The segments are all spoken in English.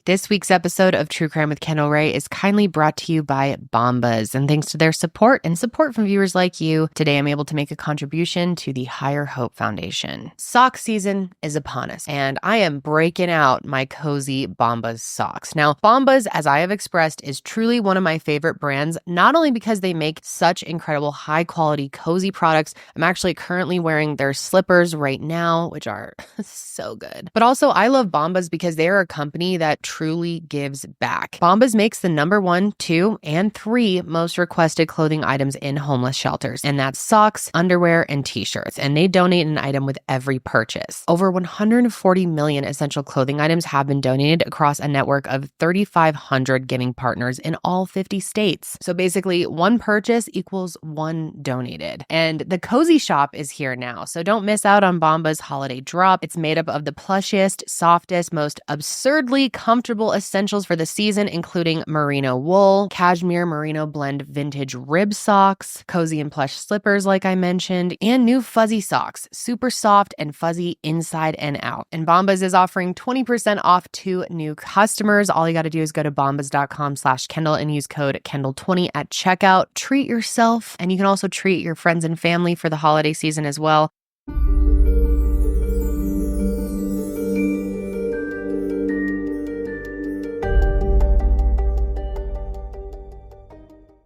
This week's episode of True Crime with Kendall Rae is kindly brought to you by Bombas. And thanks to their support and support from viewers like you, today I'm able to make a contribution to the Higher Hope Foundation. Sock season is upon us, and I am breaking out my cozy Bombas socks. Now, Bombas, as I have expressed, is truly one of my favorite brands, not only because they make such incredible high-quality cozy products. I'm actually currently wearing their slippers right now, which are so good. But also, I love Bombas because they are a company that truly gives back. Bombas makes the number 1, 2, and 3 most requested clothing items in homeless shelters, and that's socks, underwear, and t-shirts, and they donate an item with every purchase. Over 140 million essential clothing items have been donated across a network of 3,500 giving partners in all 50 states. So basically, one purchase equals one donated. And the Cozy Shop is here now, so don't miss out on Bombas' holiday drop. It's made up of the plushiest, softest, most absurdly comfortable essentials for the season, including merino wool, cashmere merino blend vintage rib socks, cozy and plush slippers like I mentioned, and new fuzzy socks, super soft and fuzzy inside and out. And Bombas is offering 20% off to new customers. All you got to do is go to bombas.com/Kendall and use code Kendall20 at checkout. Treat yourself, and you can also treat your friends and family for the holiday season as well.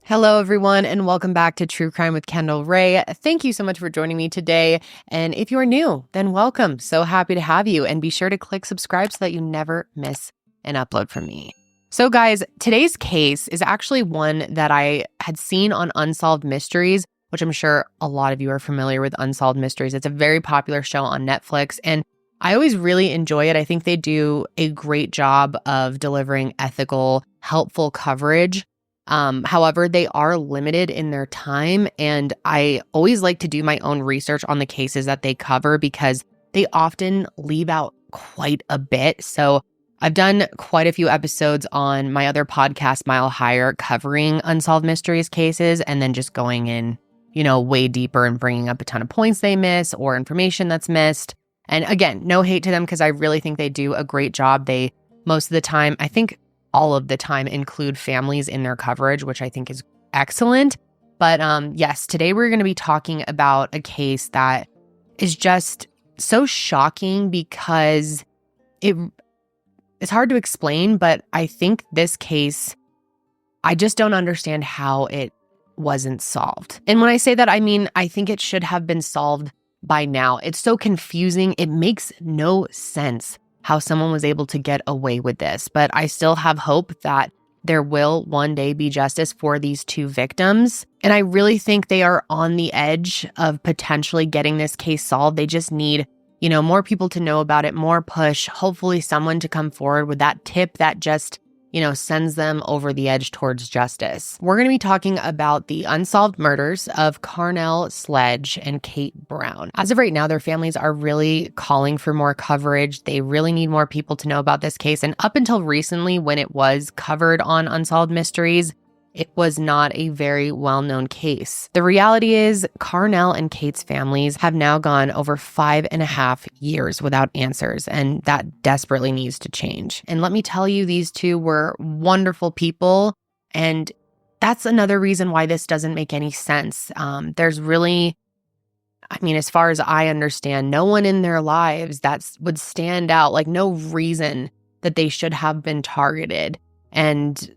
Hello, everyone, and welcome back to True Crime with Kendall Rae. Thank you so much for joining me today. And if you are new, then welcome. So happy to have you. And be sure to click subscribe so that you never miss an upload from me. So guys, today's case is actually one that I had seen on Unsolved Mysteries, which I'm sure a lot of you are familiar with Unsolved Mysteries. It's a very popular show on Netflix, and I always really enjoy it. I think they do a great job of delivering ethical, helpful coverage. However, they are limited in their time, and I always like to do my own research on the cases that they cover because they often leave out quite a bit. So I've done quite a few episodes on my other podcast, Mile Higher, covering Unsolved Mysteries cases and then just going in, way deeper and bringing up a ton of points they miss or information that's missed. And again, no hate to them because I really think they do a great job. They, most of the time, I think all of the time, include families in their coverage, which I think is excellent. But yes, today we're going to be talking about a case that is just so shocking because it's hard to explain, but I think this case, I just don't understand how it wasn't solved. And when I say that, I mean, I think it should have been solved by now. It's so confusing. It makes no sense how someone was able to get away with this. But I still have hope that there will one day be justice for these two victims. And I really think they are on the edge of potentially getting this case solved. They just need, more people to know about it, more push, hopefully someone to come forward with that tip that just, sends them over the edge towards justice. We're going to be talking about the unsolved murders of Carnell Sledge and Kate Brown. As of right now, their families are really calling for more coverage. They really need more people to know about this case. And up until recently, when it was covered on Unsolved Mysteries, it was not a very well-known case. The reality is Carnell and Kate's families have now gone over 5.5 years without answers, and that desperately needs to change. And let me tell you, these two were wonderful people, and that's another reason why this doesn't make any sense. There's really, as far as I understand, no one in their lives that would stand out, like no reason that they should have been targeted. And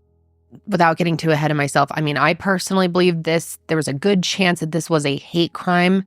without getting too ahead of myself, I personally believe there was a good chance that this was a hate crime,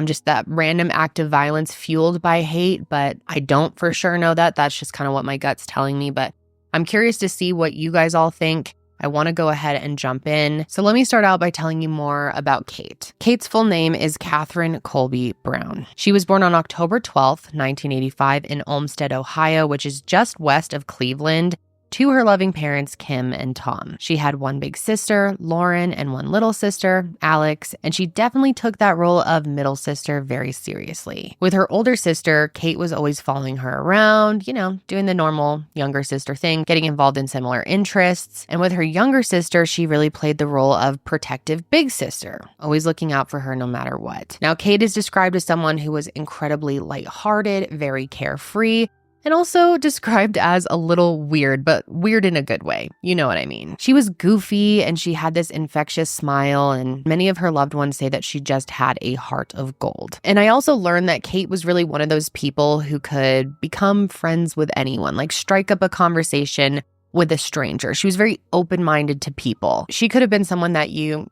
just that random act of violence fueled by hate, but I don't for sure know that. That's just kind of what my gut's telling me, but I'm curious to see what you guys all think. I want to go ahead and jump in. So let me start out by telling you more about Kate. Kate's full name is Catherine Colby Brown. She was born on October 12th, 1985 in Olmsted, Ohio, which is just west of Cleveland, to her loving parents, Kim and Tom. She had one big sister, Lauren, and one little sister, Alex, and she definitely took that role of middle sister very seriously. With her older sister, Kate was always following her around, doing the normal younger sister thing, getting involved in similar interests. And with her younger sister, she really played the role of protective big sister, always looking out for her no matter what. Now, Kate is described as someone who was incredibly lighthearted, very carefree, and also described as a little weird, but weird in a good way. You know what I mean. She was goofy and she had this infectious smile, and many of her loved ones say that she just had a heart of gold. And I also learned that Kate was really one of those people who could become friends with anyone, like strike up a conversation with a stranger. She was very open-minded to people. She could have been someone that you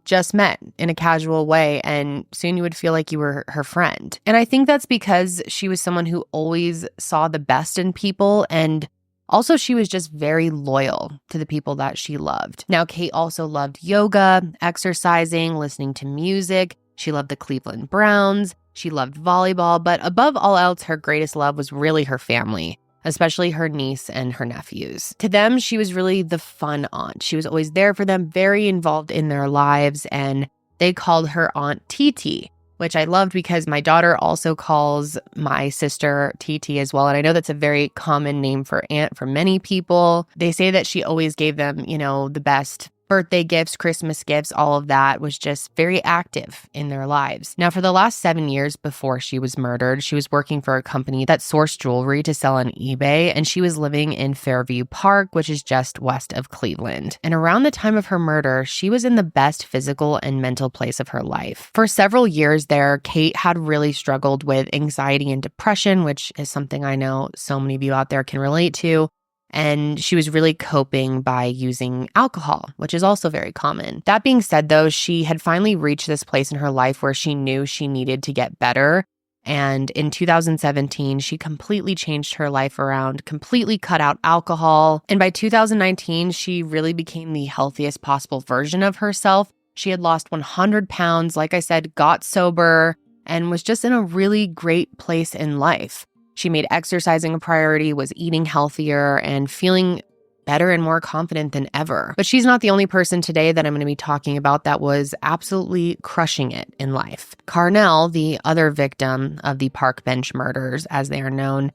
just met in a casual way, and soon you would feel like you were her friend. And I think that's because she was someone who always saw the best in people, and also she was just very loyal to the people that she loved. Now, Kate also loved yoga, exercising, listening to music. She loved the Cleveland Browns. She loved volleyball, but above all else, her greatest love was really her family, especially her niece and her nephews. To them, she was really the fun aunt. She was always there for them, very involved in their lives, and they called her Aunt TT, which I loved because my daughter also calls my sister TT as well, and I know that's a very common name for aunt for many people. They say that she always gave them, the best birthday gifts, Christmas gifts, all of that was just very active in their lives. Now, for the last 7 years before she was murdered, she was working for a company that sourced jewelry to sell on eBay, and she was living in Fairview Park, which is just west of Cleveland. And around the time of her murder, she was in the best physical and mental place of her life. For several years there, Kate had really struggled with anxiety and depression, which is something I know so many of you out there can relate to. And she was really coping by using alcohol, which is also very common. That being said, though, she had finally reached this place in her life where she knew she needed to get better. And in 2017, she completely changed her life around, completely cut out alcohol. And by 2019, she really became the healthiest possible version of herself. She had lost 100 pounds, like I said, got sober, and was just in a really great place in life. She made exercising a priority, was eating healthier, and feeling better and more confident than ever. But she's not the only person today that I'm going to be talking about that was absolutely crushing it in life. Carnell, the other victim of the park bench murders, as they are known,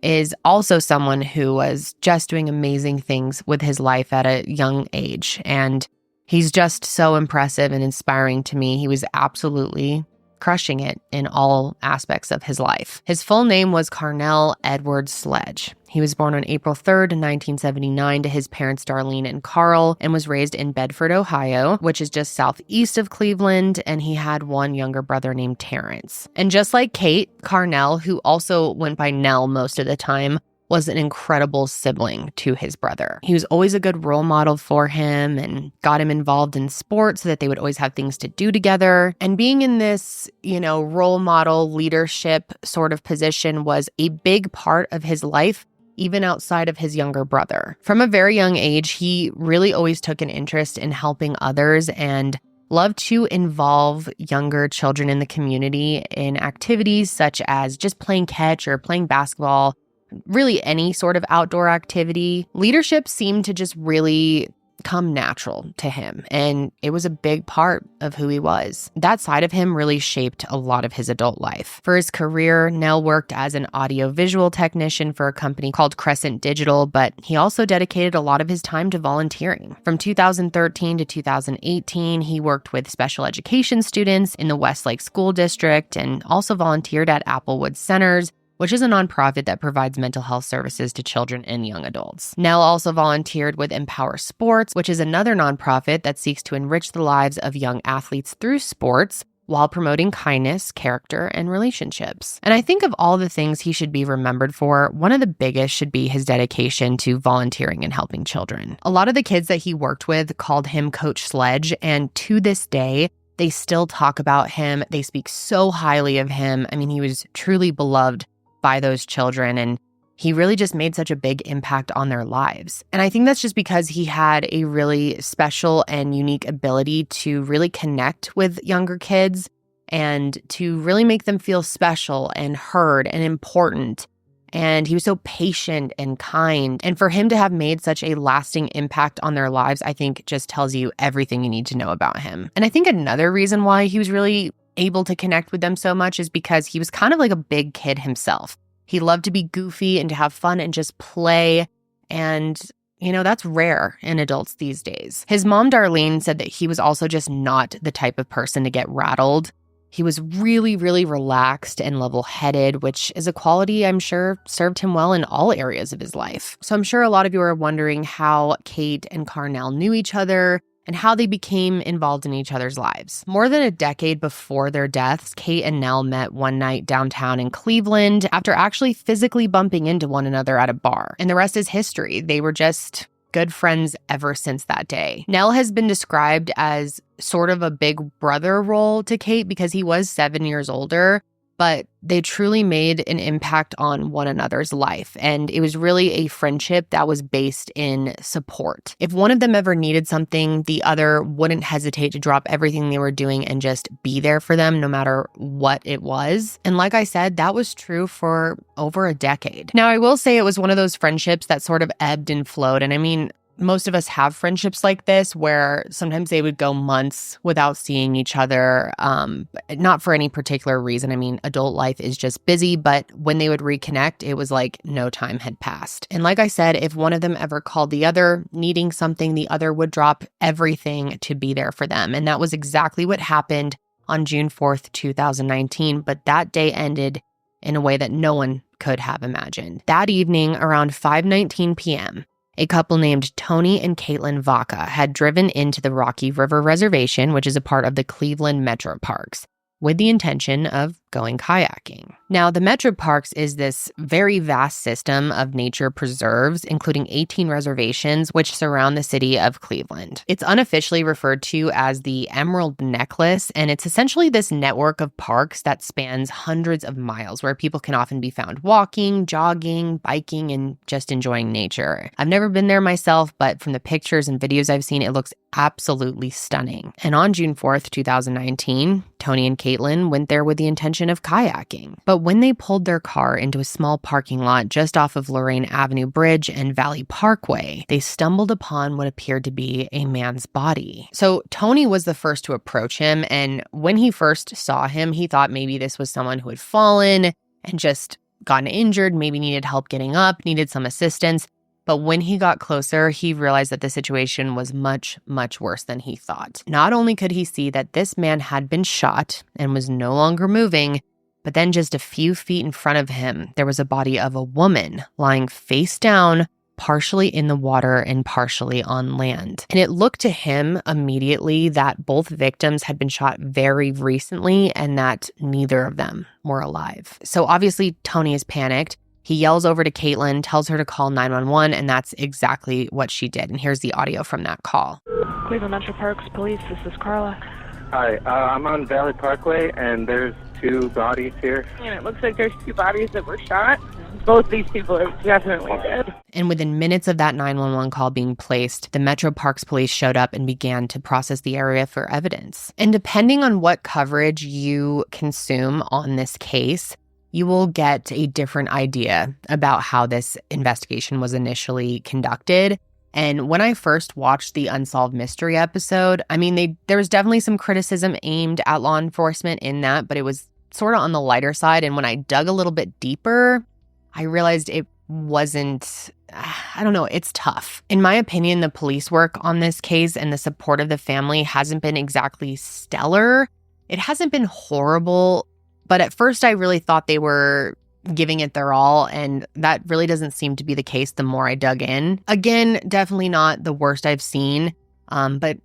is also someone who was just doing amazing things with his life at a young age. And he's just so impressive and inspiring to me. He was absolutely crushing it in all aspects of his life. His full name was Carnell Edward Sledge. He was born on April 3rd, 1979 to his parents Darlene and Carl, and was raised in Bedford, Ohio, which is just southeast of Cleveland, and he had one younger brother named Terrence. And just like Kate, Carnell, who also went by Nell most of the time, was an incredible sibling to his brother. He was always a good role model for him and got him involved in sports so that they would always have things to do together. And being in this, role model leadership sort of position was a big part of his life, even outside of his younger brother. From a very young age, he really always took an interest in helping others and loved to involve younger children in the community in activities such as just playing catch or playing basketball, really any sort of outdoor activity. Leadership seemed to just really come natural to him, and it was a big part of who he was. That side of him really shaped a lot of his adult life. For his career, Nell worked as an audiovisual technician for a company called Crescent Digital, but he also dedicated a lot of his time to volunteering. From 2013 to 2018, he worked with special education students in the Westlake School District and also volunteered at Applewood Centers, which is a nonprofit that provides mental health services to children and young adults. Nell also volunteered with Empower Sports, which is another nonprofit that seeks to enrich the lives of young athletes through sports while promoting kindness, character, and relationships. And I think of all the things he should be remembered for, one of the biggest should be his dedication to volunteering and helping children. A lot of the kids that he worked with called him Coach Sledge, and to this day, they still talk about him. They speak so highly of him. I mean, he was truly beloved by those children, and he really just made such a big impact on their lives. And I think that's just because he had a really special and unique ability to really connect with younger kids and to really make them feel special and heard and important. And he was so patient and kind. And for him to have made such a lasting impact on their lives, I think just tells you everything you need to know about him. And I think another reason why he was really able to connect with them so much is because he was kind of like a big kid himself. He loved to be goofy and to have fun and just play. And, that's rare in adults these days. His mom, Darlene, said that he was also just not the type of person to get rattled. He was really, really relaxed and level-headed, which is a quality I'm sure served him well in all areas of his life. So I'm sure a lot of you are wondering how Kate and Carnell knew each other and how they became involved in each other's lives. More than a decade before their deaths, Kate and Nell met one night downtown in Cleveland after actually physically bumping into one another at a bar. And the rest is history. They were just good friends ever since that day. Nell has been described as sort of a big brother role to Kate because he was 7 years older, but they truly made an impact on one another's life. And it was really a friendship that was based in support. If one of them ever needed something, the other wouldn't hesitate to drop everything they were doing and just be there for them no matter what it was. And like I said, that was true for over a decade. Now, I will say it was one of those friendships that sort of ebbed and flowed. And I mean, most of us have friendships like this where sometimes they would go months without seeing each other, not for any particular reason. I mean, adult life is just busy, but when they would reconnect, it was like no time had passed. And like I said, if one of them ever called the other needing something, the other would drop everything to be there for them. And that was exactly what happened on June 4th, 2019. But that day ended in a way that no one could have imagined. That evening, around 5:19 p.m., a couple named Tony and Caitlin Vaca had driven into the Rocky River Reservation, which is a part of the Cleveland Metro Parks, with the intention of going kayaking. Now, the Metro Parks is this very vast system of nature preserves, including 18 reservations, which surround the city of Cleveland. It's unofficially referred to as the Emerald Necklace, and it's essentially this network of parks that spans hundreds of miles, where people can often be found walking, jogging, biking, and just enjoying nature. I've never been there myself, but from the pictures and videos I've seen, it looks absolutely stunning. And on June 4th, 2019, Tony and Caitlin went there with the intention of kayaking. But when they pulled their car into a small parking lot just off of Lorraine Avenue Bridge and Valley Parkway, they stumbled upon what appeared to be a man's body. So Tony was the first to approach him, and when he first saw him, he thought maybe this was someone who had fallen and just gotten injured, maybe needed help getting up, needed some assistance. But when he got closer, he realized that the situation was much, much worse than he thought. Not only could he see that this man had been shot and was no longer moving, but then just a few feet in front of him, there was a body of a woman lying face down, partially in the water and partially on land. And it looked to him immediately that both victims had been shot very recently and that neither of them were alive. So obviously, Tony is panicked. He yells over to Caitlin, tells her to call 911, and that's exactly what she did. And here's the audio from that call. Cleveland Metro Parks Police, this is Carla. Hi, I'm on Valley Parkway, and there's two bodies here. And it looks like there's two bodies that were shot. Both these people are definitely dead. And within minutes of that 911 call being placed, the Metro Parks Police showed up and began to process the area for evidence. And depending on what coverage you consume on this case, you will get a different idea about how this investigation was initially conducted. And when I first watched the Unsolved Mystery episode, I mean, there was definitely some criticism aimed at law enforcement in that, but it was sort of on the lighter side. And when I dug a little bit deeper, I realized it wasn't, I don't know, it's tough. In my opinion, the police work on this case and the support of the family hasn't been exactly stellar. It hasn't been horrible. But at first, I really thought they were giving it their all, and that really doesn't seem to be the case the more I dug in. Again, definitely not the worst I've seen, but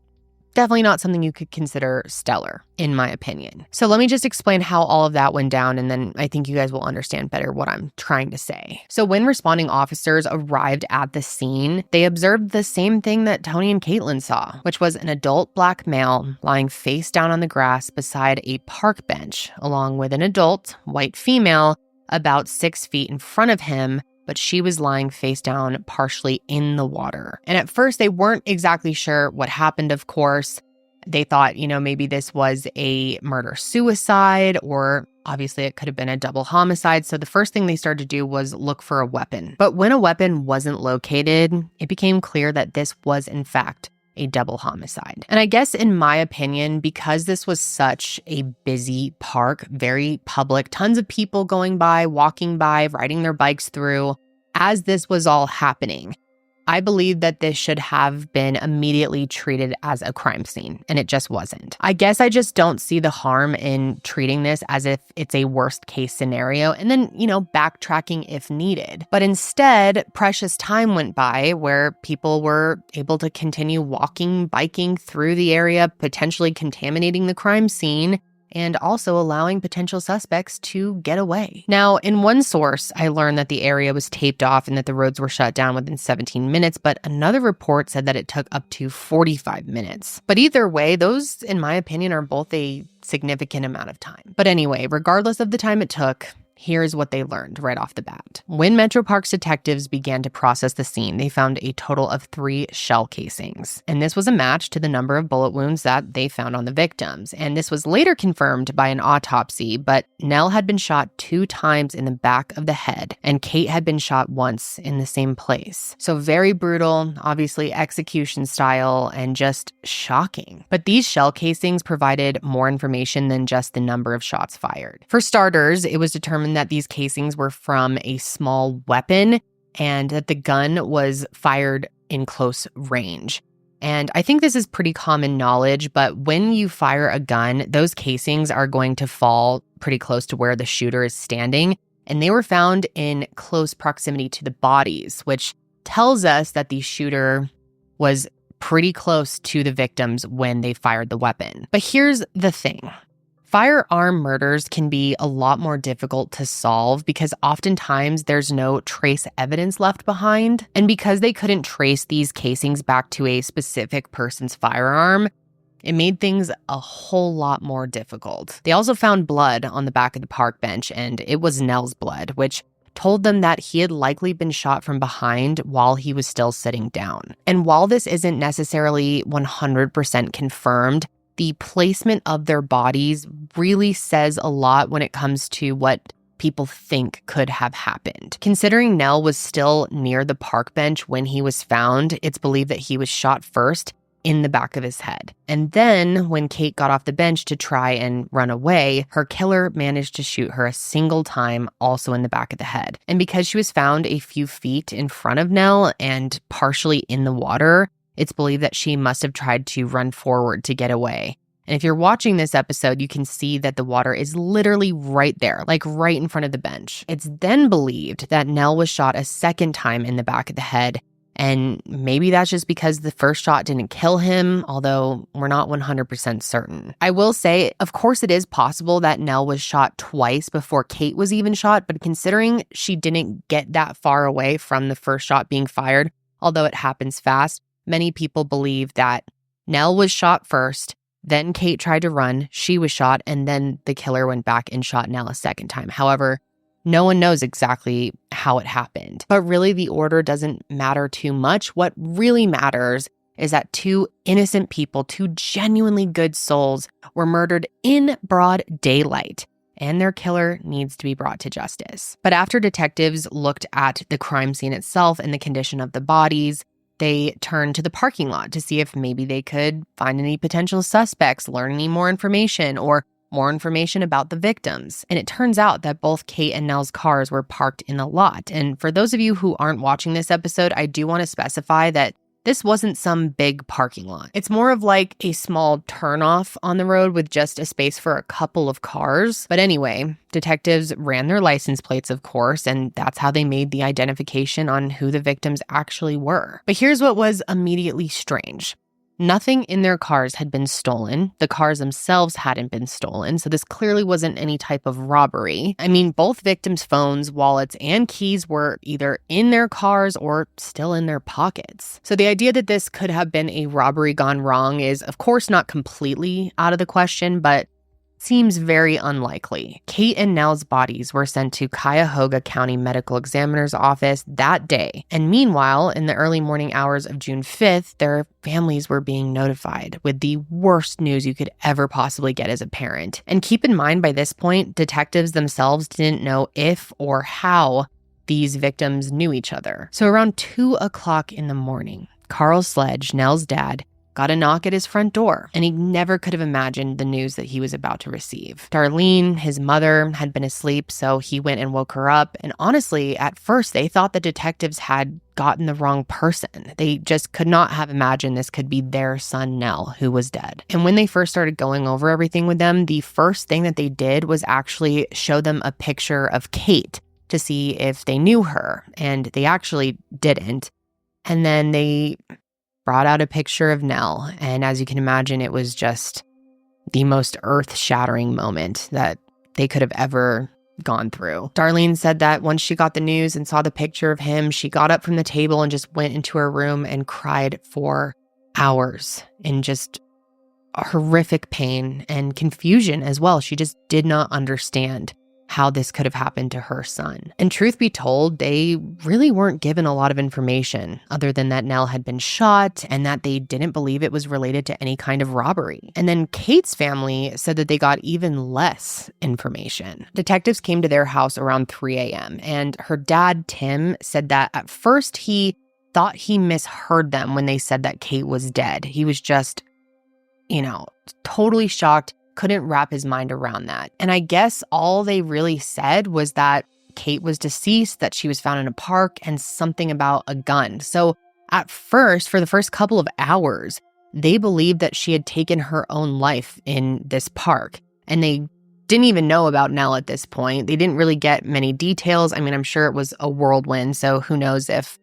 definitely not something you could consider stellar, in my opinion. So let me just explain how all of that went down, and then I think you guys will understand better what I'm trying to say. So when responding officers arrived at the scene, they observed the same thing that Tony and Caitlin saw, which was an adult black male lying face down on the grass beside a park bench, along with an adult white female about 6 feet in front of him, but she was lying face down, partially in the water. And at first, they weren't exactly sure what happened, of course. They thought, maybe this was a murder-suicide, or obviously it could have been a double homicide. So the first thing they started to do was look for a weapon. But when a weapon wasn't located, it became clear that this was, in fact, a double homicide. And I guess in my opinion, because this was such a busy park, very public, tons of people going by, walking by, riding their bikes through, as this was all happening, I believe that this should have been immediately treated as a crime scene, and it just wasn't. I guess I just don't see the harm in treating this as if it's a worst case scenario and then, backtracking if needed. But instead, precious time went by where people were able to continue walking, biking through the area, potentially contaminating the crime scene, and also allowing potential suspects to get away. Now, in one source, I learned that the area was taped off and that the roads were shut down within 17 minutes, but another report said that it took up to 45 minutes. But either way, those, in my opinion, are both a significant amount of time. But anyway, regardless of the time it took, here's what they learned right off the bat. When Metro Parks detectives began to process the scene, they found a total of 3 shell casings. And this was a match to the number of bullet wounds that they found on the victims. And this was later confirmed by an autopsy, but Nell had been shot 2 times in the back of the head, and Kate had been shot once in the same place. So very brutal, obviously execution style, and just shocking. But these shell casings provided more information than just the number of shots fired. For starters, it was determined that these casings were from a small weapon and that the gun was fired in close range. And I think this is pretty common knowledge, but when you fire a gun, those casings are going to fall pretty close to where the shooter is standing. And they were found in close proximity to the bodies, which tells us that the shooter was pretty close to the victims when they fired the weapon. But here's the thing. Firearm murders can be a lot more difficult to solve because oftentimes there's no trace evidence left behind. And because they couldn't trace these casings back to a specific person's firearm, it made things a whole lot more difficult. They also found blood on the back of the park bench, and it was Nell's blood, which told them that he had likely been shot from behind while he was still sitting down. And while this isn't necessarily 100% confirmed, the placement of their bodies really says a lot when it comes to what people think could have happened. Considering Nell was still near the park bench when he was found, it's believed that he was shot first in the back of his head. And then when Kate got off the bench to try and run away, her killer managed to shoot her a single time, also in the back of the head. And because she was found a few feet in front of Nell and partially in the water, it's believed that she must have tried to run forward to get away. And if you're watching this episode, you can see that the water is literally right there, like right in front of the bench. It's then believed that Nell was shot a second time in the back of the head. And maybe that's just because the first shot didn't kill him, although we're not 100% certain. I will say, of course, it is possible that Nell was shot twice before Kate was even shot, but considering she didn't get that far away from the first shot being fired, although it happens fast, many people believe that Nell was shot first, then Kate tried to run, she was shot, and then the killer went back and shot Nell a second time. However, no one knows exactly how it happened. But really, the order doesn't matter too much. What really matters is that 2 innocent people, 2 genuinely good souls, were murdered in broad daylight, and their killer needs to be brought to justice. But after detectives looked at the crime scene itself and the condition of the bodies, they turned to the parking lot to see if maybe they could find any potential suspects, learn any more information, or more information about the victims. And it turns out that both Kate and Nell's cars were parked in the lot. And for those of you who aren't watching this episode, I do want to specify that this wasn't some big parking lot. It's more of like a small turnoff on the road with just a space for a couple of cars. But anyway, detectives ran their license plates, of course, and that's how they made the identification on who the victims actually were. But here's what was immediately strange. Nothing in their cars had been stolen. The cars themselves hadn't been stolen, so this clearly wasn't any type of robbery. I mean, both victims' phones, wallets, and keys were either in their cars or still in their pockets. So the idea that this could have been a robbery gone wrong is, of course, not completely out of the question, but seems very unlikely. Kate and Nell's bodies were sent to Cuyahoga County Medical Examiner's office that day. And meanwhile, in the early morning hours of June 5th, their families were being notified with the worst news you could ever possibly get as a parent. And keep in mind, by this point, detectives themselves didn't know if or how these victims knew each other. So around 2 o'clock in the morning, Carnell Sledge, Nell's dad, got a knock at his front door, and he never could have imagined the news that he was about to receive. Darlene, his mother, had been asleep, so he went and woke her up. And honestly, at first, they thought the detectives had gotten the wrong person. They just could not have imagined this could be their son, Nell, who was dead. And when they first started going over everything with them, the first thing that they did was actually show them a picture of Kate to see if they knew her. And they actually didn't. And then they brought out a picture of Nell. And as you can imagine, it was just the most earth-shattering moment that they could have ever gone through. Darlene said that once she got the news and saw the picture of him, she got up from the table and just went into her room and cried for hours in just horrific pain and confusion as well. She just did not understand how this could have happened to her son. And truth be told, they really weren't given a lot of information other than that Nell had been shot and that they didn't believe it was related to any kind of robbery. And then Kate's family said that they got even less information. Detectives came to their house around 3 a.m. and her dad, Tim, said that at first he thought he misheard them when they said that Kate was dead. He was just, totally shocked, couldn't wrap his mind around that. And I guess all they really said was that Kate was deceased, that she was found in a park, and something about a gun. So at first, for the first couple of hours, they believed that she had taken her own life in this park. And they didn't even know about Nell at this point. They didn't really get many details. I mean, I'm sure it was a whirlwind, so who knows if,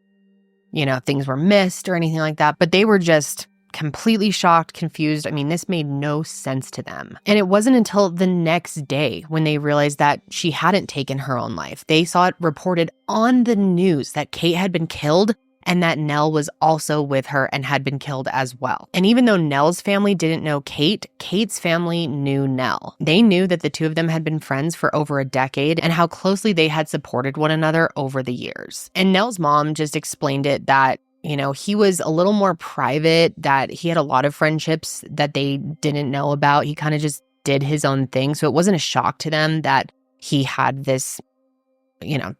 things were missed or anything like that. But they were just completely shocked, confused. I mean, this made no sense to them. And it wasn't until the next day when they realized that she hadn't taken her own life. They saw it reported on the news that Kate had been killed and that Nell was also with her and had been killed as well. And even though Nell's family didn't know Kate, Kate's family knew Nell. They knew that the two of them had been friends for over a decade and how closely they had supported one another over the years. And Nell's mom just explained it that he was a little more private, that he had a lot of friendships that they didn't know about. He kind of just did his own thing. So it wasn't a shock to them that he had this,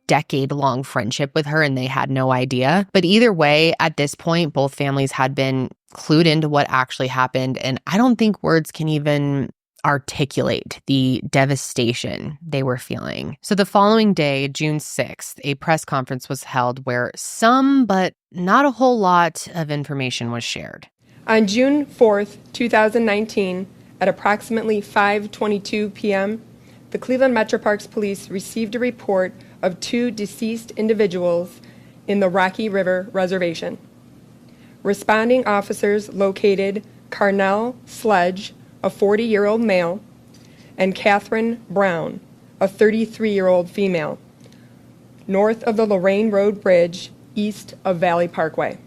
decade-long friendship with her and they had no idea. But either way, at this point, both families had been clued into what actually happened. And I don't think words can even articulate the devastation they were feeling. So the following day, June 6th, a press conference was held where some, but not a whole lot of information was shared. On June 4th, 2019, at approximately 5:22 p.m., the Cleveland Metro Parks Police received a report of 2 deceased individuals in the Rocky River Reservation. Responding officers located Carnell Sledge, a 40-year-old male, and Catherine Brown, a 33-year-old female, north of the Lorraine Road Bridge, east of Valley Parkway.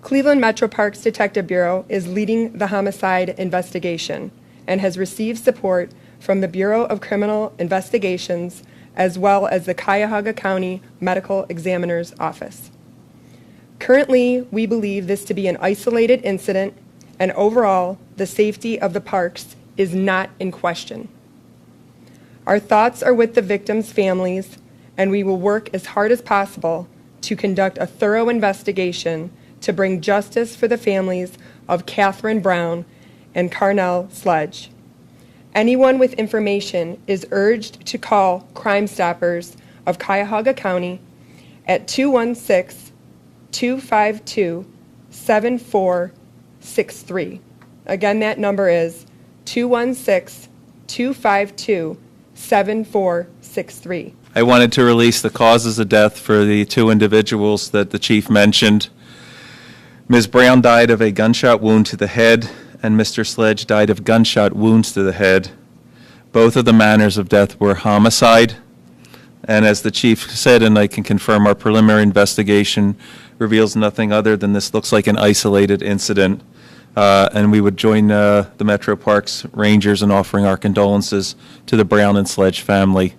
Cleveland Metro Parks Detective Bureau is leading the homicide investigation and has received support from the Bureau of Criminal Investigations as well as the Cuyahoga County Medical Examiner's Office. Currently, we believe this to be an isolated incident, and overall, the safety of the parks is not in question. Our thoughts are with the victims' families, and we will work as hard as possible to conduct a thorough investigation to bring justice for the families of Catherine Brown and Carnell Sledge. Anyone with information is urged to call Crime Stoppers of Cuyahoga County at 216-252-7463. Again, that number is 216-252-7463. I wanted to release the causes of death for the 2 individuals that the chief mentioned. Ms. Brown died of a gunshot wound to the head, and Mr. Sledge died of gunshot wounds to the head. Both of the manners of death were homicide. And as the chief said, and I can confirm, our preliminary investigation reveals nothing other than this looks like an isolated incident. And we would join the Metro Parks Rangers in offering our condolences to the Brown and Sledge family.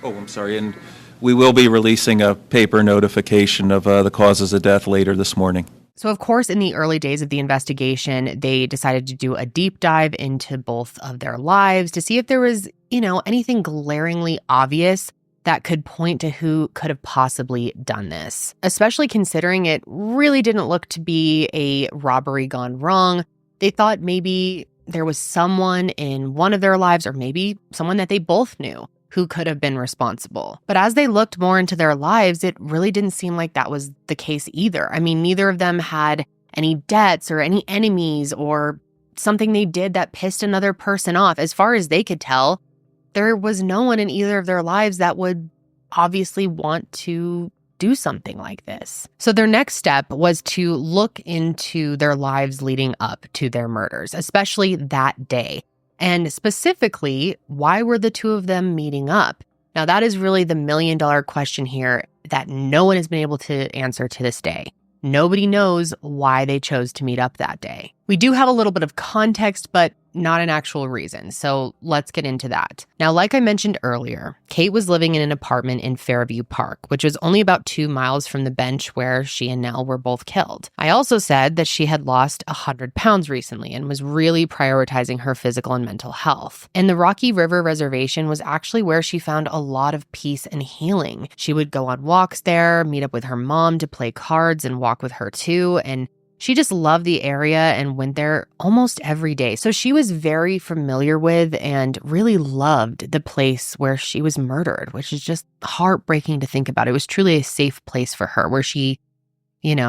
Oh, I'm sorry. And we will be releasing a paper notification of the causes of death later this morning. So, of course, in the early days of the investigation, they decided to do a deep dive into both of their lives to see if there was, anything glaringly obvious that could point to who could have possibly done this, especially considering it really didn't look to be a robbery gone wrong. They thought maybe there was someone in one of their lives, or maybe someone that they both knew, who could have been responsible. But as they looked more into their lives, it really didn't seem like that was the case either. I mean, neither of them had any debts or any enemies or something they did that pissed another person off. As far as they could tell, there was no one in either of their lives that would obviously want to do something like this. So their next step was to look into their lives leading up to their murders, especially that day. And specifically, why were the two of them meeting up? Now, that is really the million-dollar question here that no one has been able to answer to this day. Nobody knows why they chose to meet up that day. We do have a little bit of context, but not an actual reason. So let's get into that. Now, like I mentioned earlier, Kate was living in an apartment in Fairview Park, which was only about 2 miles from the bench where she and Nell were both killed. I also said that she had lost 100 pounds recently and was really prioritizing her physical and mental health. And the Rocky River Reservation was actually where she found a lot of peace and healing. She would go on walks there, meet up with her mom to play cards and walk with her too, and she just loved the area and went there almost every day. So she was very familiar with and really loved the place where she was murdered, which is just heartbreaking to think about. It was truly a safe place for her where she,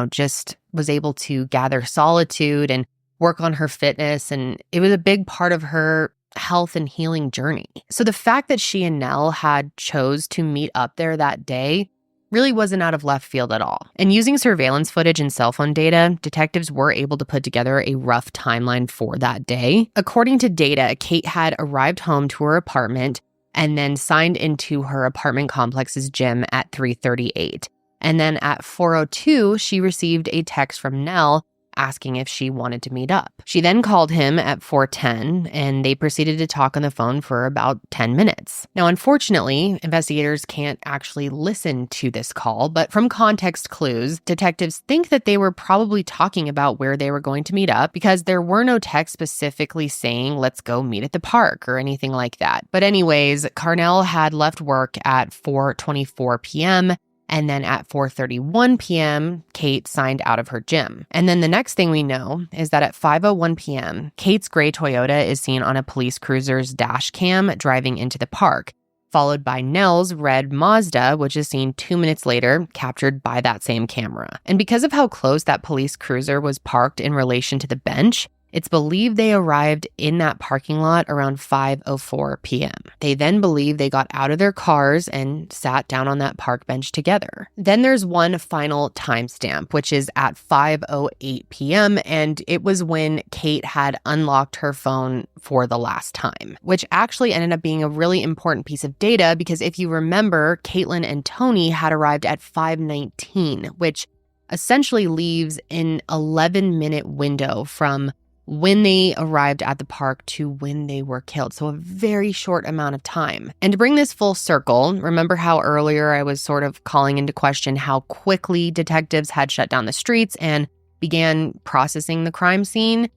just was able to gather solitude and work on her fitness. And it was a big part of her health and healing journey. So the fact that she and Nell had chose to meet up there that day really wasn't out of left field at all. And using surveillance footage and cell phone data, detectives were able to put together a rough timeline for that day. According to data, Kate had arrived home to her apartment and then signed into her apartment complex's gym at 3:38. And then at 4:02, she received a text from Nell asking if she wanted to meet up. She then called him at 4:10, and they proceeded to talk on the phone for about 10 minutes. Now, unfortunately, investigators can't actually listen to this call, but from context clues, detectives think that they were probably talking about where they were going to meet up because there were no texts specifically saying, let's go meet at the park or anything like that. But anyways, Carnell had left work at 4:24 p.m., and then at 4:31 p.m., Kate signed out of her gym. And then the next thing we know is that at 5:01 p.m., Kate's gray Toyota is seen on a police cruiser's dash cam driving into the park, followed by Nell's red Mazda, which is seen 2 minutes later, captured by that same camera. And because of how close that police cruiser was parked in relation to the bench, it's believed they arrived in that parking lot around 5:04 p.m. They then believe they got out of their cars and sat down on that park bench together. Then there's one final timestamp, which is at 5:08 p.m., and it was when Kate had unlocked her phone for the last time, which actually ended up being a really important piece of data because if you remember, Caitlin and Tony had arrived at 5:19, which essentially leaves an 11-minute window from when they arrived at the park to when they were killed. So a very short amount of time. And to bring this full circle, remember how earlier I was sort of calling into question how quickly detectives had shut down the streets and began processing the crime scene?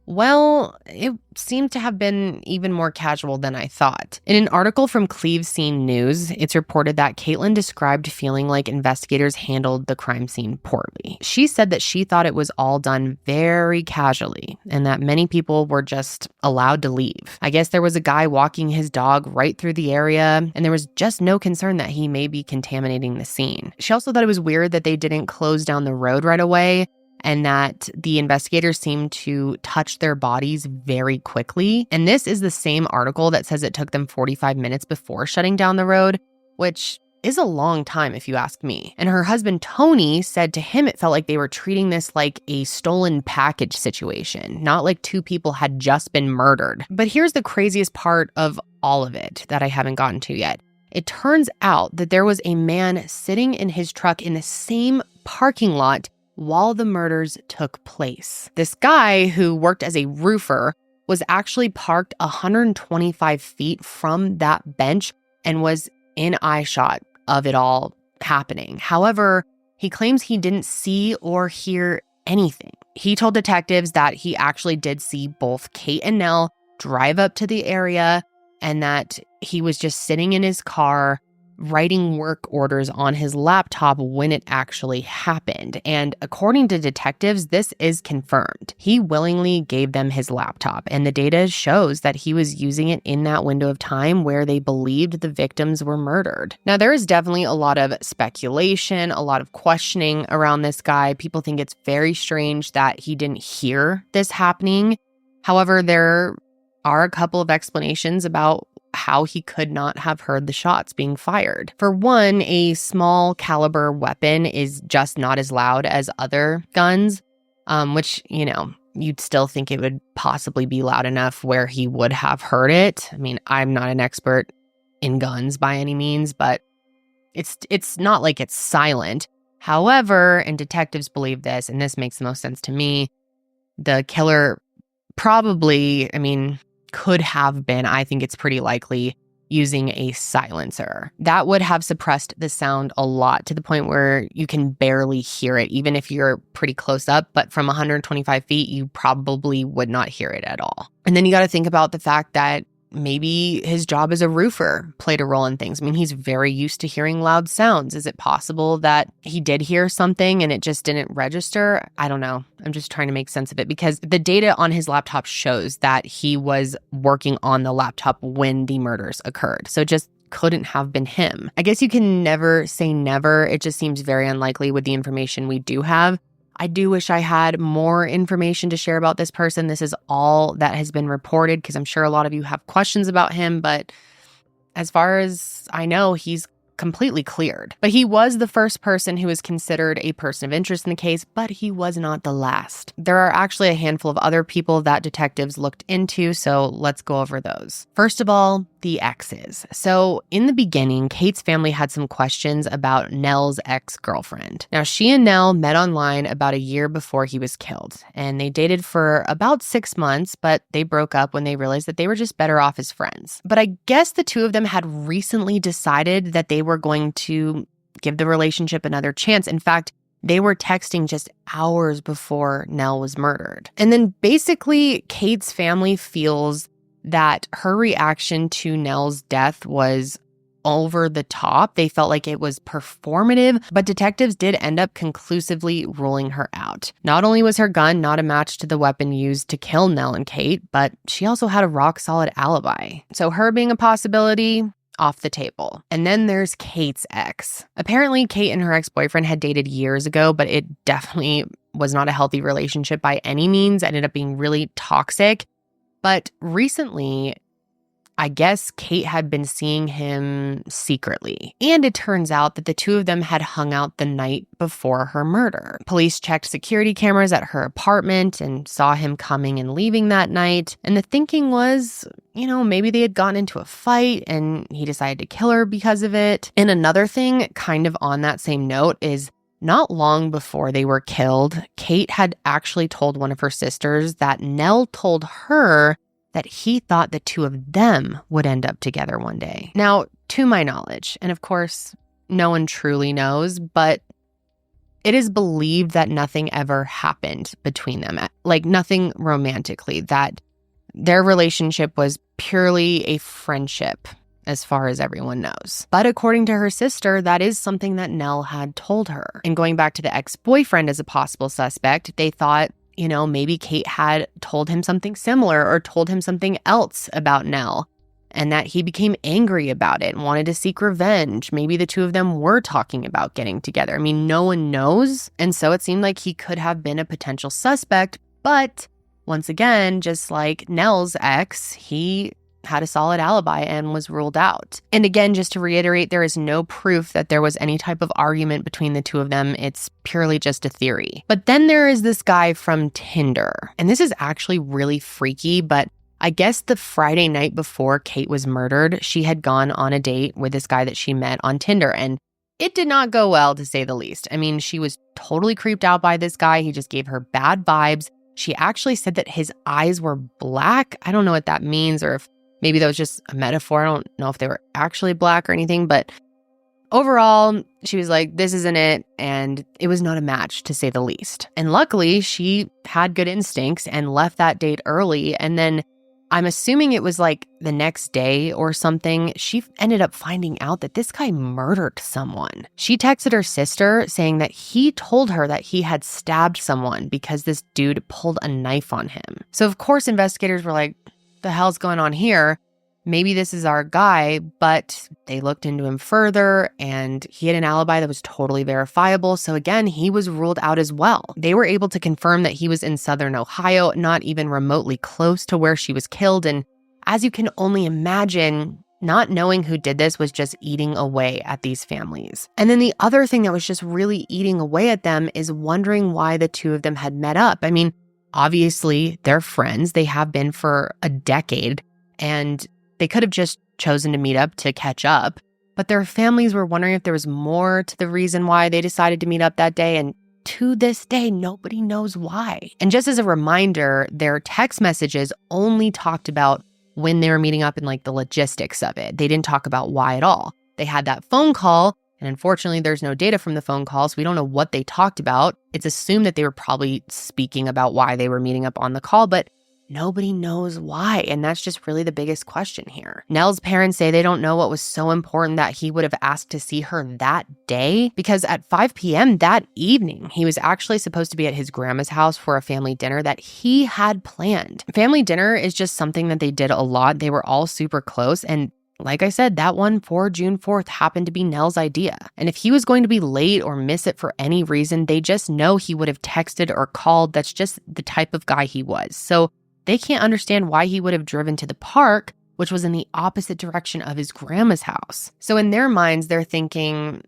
Well, it seemed to have been even more casual than I thought. In an article from Cleve's Scene News, it's reported that Caitlin described feeling like investigators handled the crime scene poorly. She said that she thought it was all done very casually and that many people were just allowed to leave. I guess there was a guy walking his dog right through the area, and there was just no concern that he may be contaminating the scene. She also thought it was weird that they didn't close down the road right away, and that the investigators seemed to touch their bodies very quickly. And this is the same article that says it took them 45 minutes before shutting down the road, which is a long time if you ask me. And her husband, Tony, said to him it felt like they were treating this like a stolen package situation, not like two people had just been murdered. But here's the craziest part of all of it that I haven't gotten to yet. It turns out that there was a man sitting in his truck in the same parking lot while the murders took place. This guy who worked as a roofer was actually parked 125 feet from that bench and was in eyeshot of it all happening. However, he claims he didn't see or hear anything. He told detectives that he actually did see both Kate and Nell drive up to the area and that he was just sitting in his car writing work orders on his laptop when it actually happened. And according to detectives, this is confirmed. He willingly gave them his laptop, and the data shows that he was using it in that window of time where they believed the victims were murdered. Now, there is definitely a lot of speculation, a lot of questioning around this guy. People think it's very strange that he didn't hear this happening. However, there are a couple of explanations about how he could not have heard the shots being fired. For one, a small caliber weapon is just not as loud as other guns, which, you'd still think it would possibly be loud enough where he would have heard it. I mean, I'm not an expert in guns by any means, but it's not like it's silent. However, and detectives believe this, and this makes the most sense to me, the killer probably, could have been, I think it's pretty likely, using a silencer. That would have suppressed the sound a lot to the point where you can barely hear it, even if you're pretty close up. But from 125 feet, you probably would not hear it at all. And then you got to think about the fact that maybe his job as a roofer played a role in things. He's very used to hearing loud sounds. Is it possible that he did hear something and it just didn't register? I don't know. I'm just trying to make sense of it because the data on his laptop shows that he was working on the laptop when the murders occurred. So it just couldn't have been him. I guess you can never say never. It just seems very unlikely with the information we do have. I do wish I had more information to share about this person. This is all that has been reported because I'm sure a lot of you have questions about him, but as far as I know, he's completely cleared. But he was the first person who was considered a person of interest in the case, but he was not the last. There are actually a handful of other people that detectives looked into, so let's go over those. First of all, the exes. So in the beginning, Kate's family had some questions about Nell's ex-girlfriend. Now, she and Nell met online about a year before he was killed, and they dated for about 6 months, but they broke up when they realized that they were just better off as friends. But I guess the two of them had recently decided that they were going to give the relationship another chance. In fact, they were texting just hours before Nell was murdered. And then basically, Kate's family feels that her reaction to Nell's death was over the top. They felt like it was performative, but detectives did end up conclusively ruling her out. Not only was her gun not a match to the weapon used to kill Nell and Kate, but she also had a rock-solid alibi. So her being a possibility, off the table. And then there's Kate's ex. Apparently, Kate and her ex-boyfriend had dated years ago, but it definitely was not a healthy relationship by any means. Ended up being really toxic. But recently, I guess Kate had been seeing him secretly. And it turns out that the two of them had hung out the night before her murder. Police checked security cameras at her apartment and saw him coming and leaving that night. And the thinking was, maybe they had gotten into a fight and he decided to kill her because of it. And another thing, kind of on that same note, is not long before they were killed, Kate had actually told one of her sisters that Nell told her that he thought the two of them would end up together one day. Now, to my knowledge, and of course, no one truly knows, but it is believed that nothing ever happened between them, like nothing romantically, that their relationship was purely a friendship, as far as everyone knows. But according to her sister, that is something that Nell had told her. And going back to the ex-boyfriend as a possible suspect, they thought, maybe Kate had told him something similar or told him something else about Nell and that he became angry about it and wanted to seek revenge. Maybe the two of them were talking about getting together. No one knows. And so it seemed like he could have been a potential suspect. But once again, just like Nell's ex, he had a solid alibi and was ruled out. And again, just to reiterate, there is no proof that there was any type of argument between the two of them. It's purely just a theory. But then there is this guy from Tinder. And this is actually really freaky, but I guess the Friday night before Kate was murdered, she had gone on a date with this guy that she met on Tinder. And it did not go well, to say the least. She was totally creeped out by this guy. He just gave her bad vibes. She actually said that his eyes were black. I don't know what that means, or if maybe that was just a metaphor. I don't know if they were actually black or anything, but overall, she was like, this isn't it. And it was not a match, to say the least. And luckily, she had good instincts and left that date early. And then I'm assuming it was like the next day or something, she ended up finding out that this guy murdered someone. She texted her sister saying that he told her that he had stabbed someone because this dude pulled a knife on him. So of course investigators were like, the hell's going on here? Maybe this is our guy, but they looked into him further and he had an alibi that was totally verifiable. So again, he was ruled out as well. They were able to confirm that he was in Southern Ohio, not even remotely close to where she was killed. And as you can only imagine, not knowing who did this was just eating away at these families. And then the other thing that was just really eating away at them is wondering why the two of them had met up. I mean, obviously they're friends. They have been for a decade, and they could have just chosen to meet up to catch up, but their families were wondering if there was more to the reason why they decided to meet up that day. And to this day, nobody knows why. And just as a reminder, their text messages only talked about when they were meeting up and like the logistics of it. They didn't talk about why at all. They had that phone call, and unfortunately, there's no data from the phone call, so we don't know what they talked about. It's assumed that they were probably speaking about why they were meeting up on the call, but nobody knows why, and that's just really the biggest question here. Nell's parents say they don't know what was so important that he would have asked to see her that day, because at 5 p.m. that evening, he was actually supposed to be at his grandma's house for a family dinner that he had planned. Family dinner is just something that they did a lot. They were all super close, and like I said, that one for June 4th happened to be Nell's idea. And if he was going to be late or miss it for any reason, they just know he would have texted or called. That's just the type of guy he was. So they can't understand why he would have driven to the park, which was in the opposite direction of his grandma's house. So in their minds, they're thinking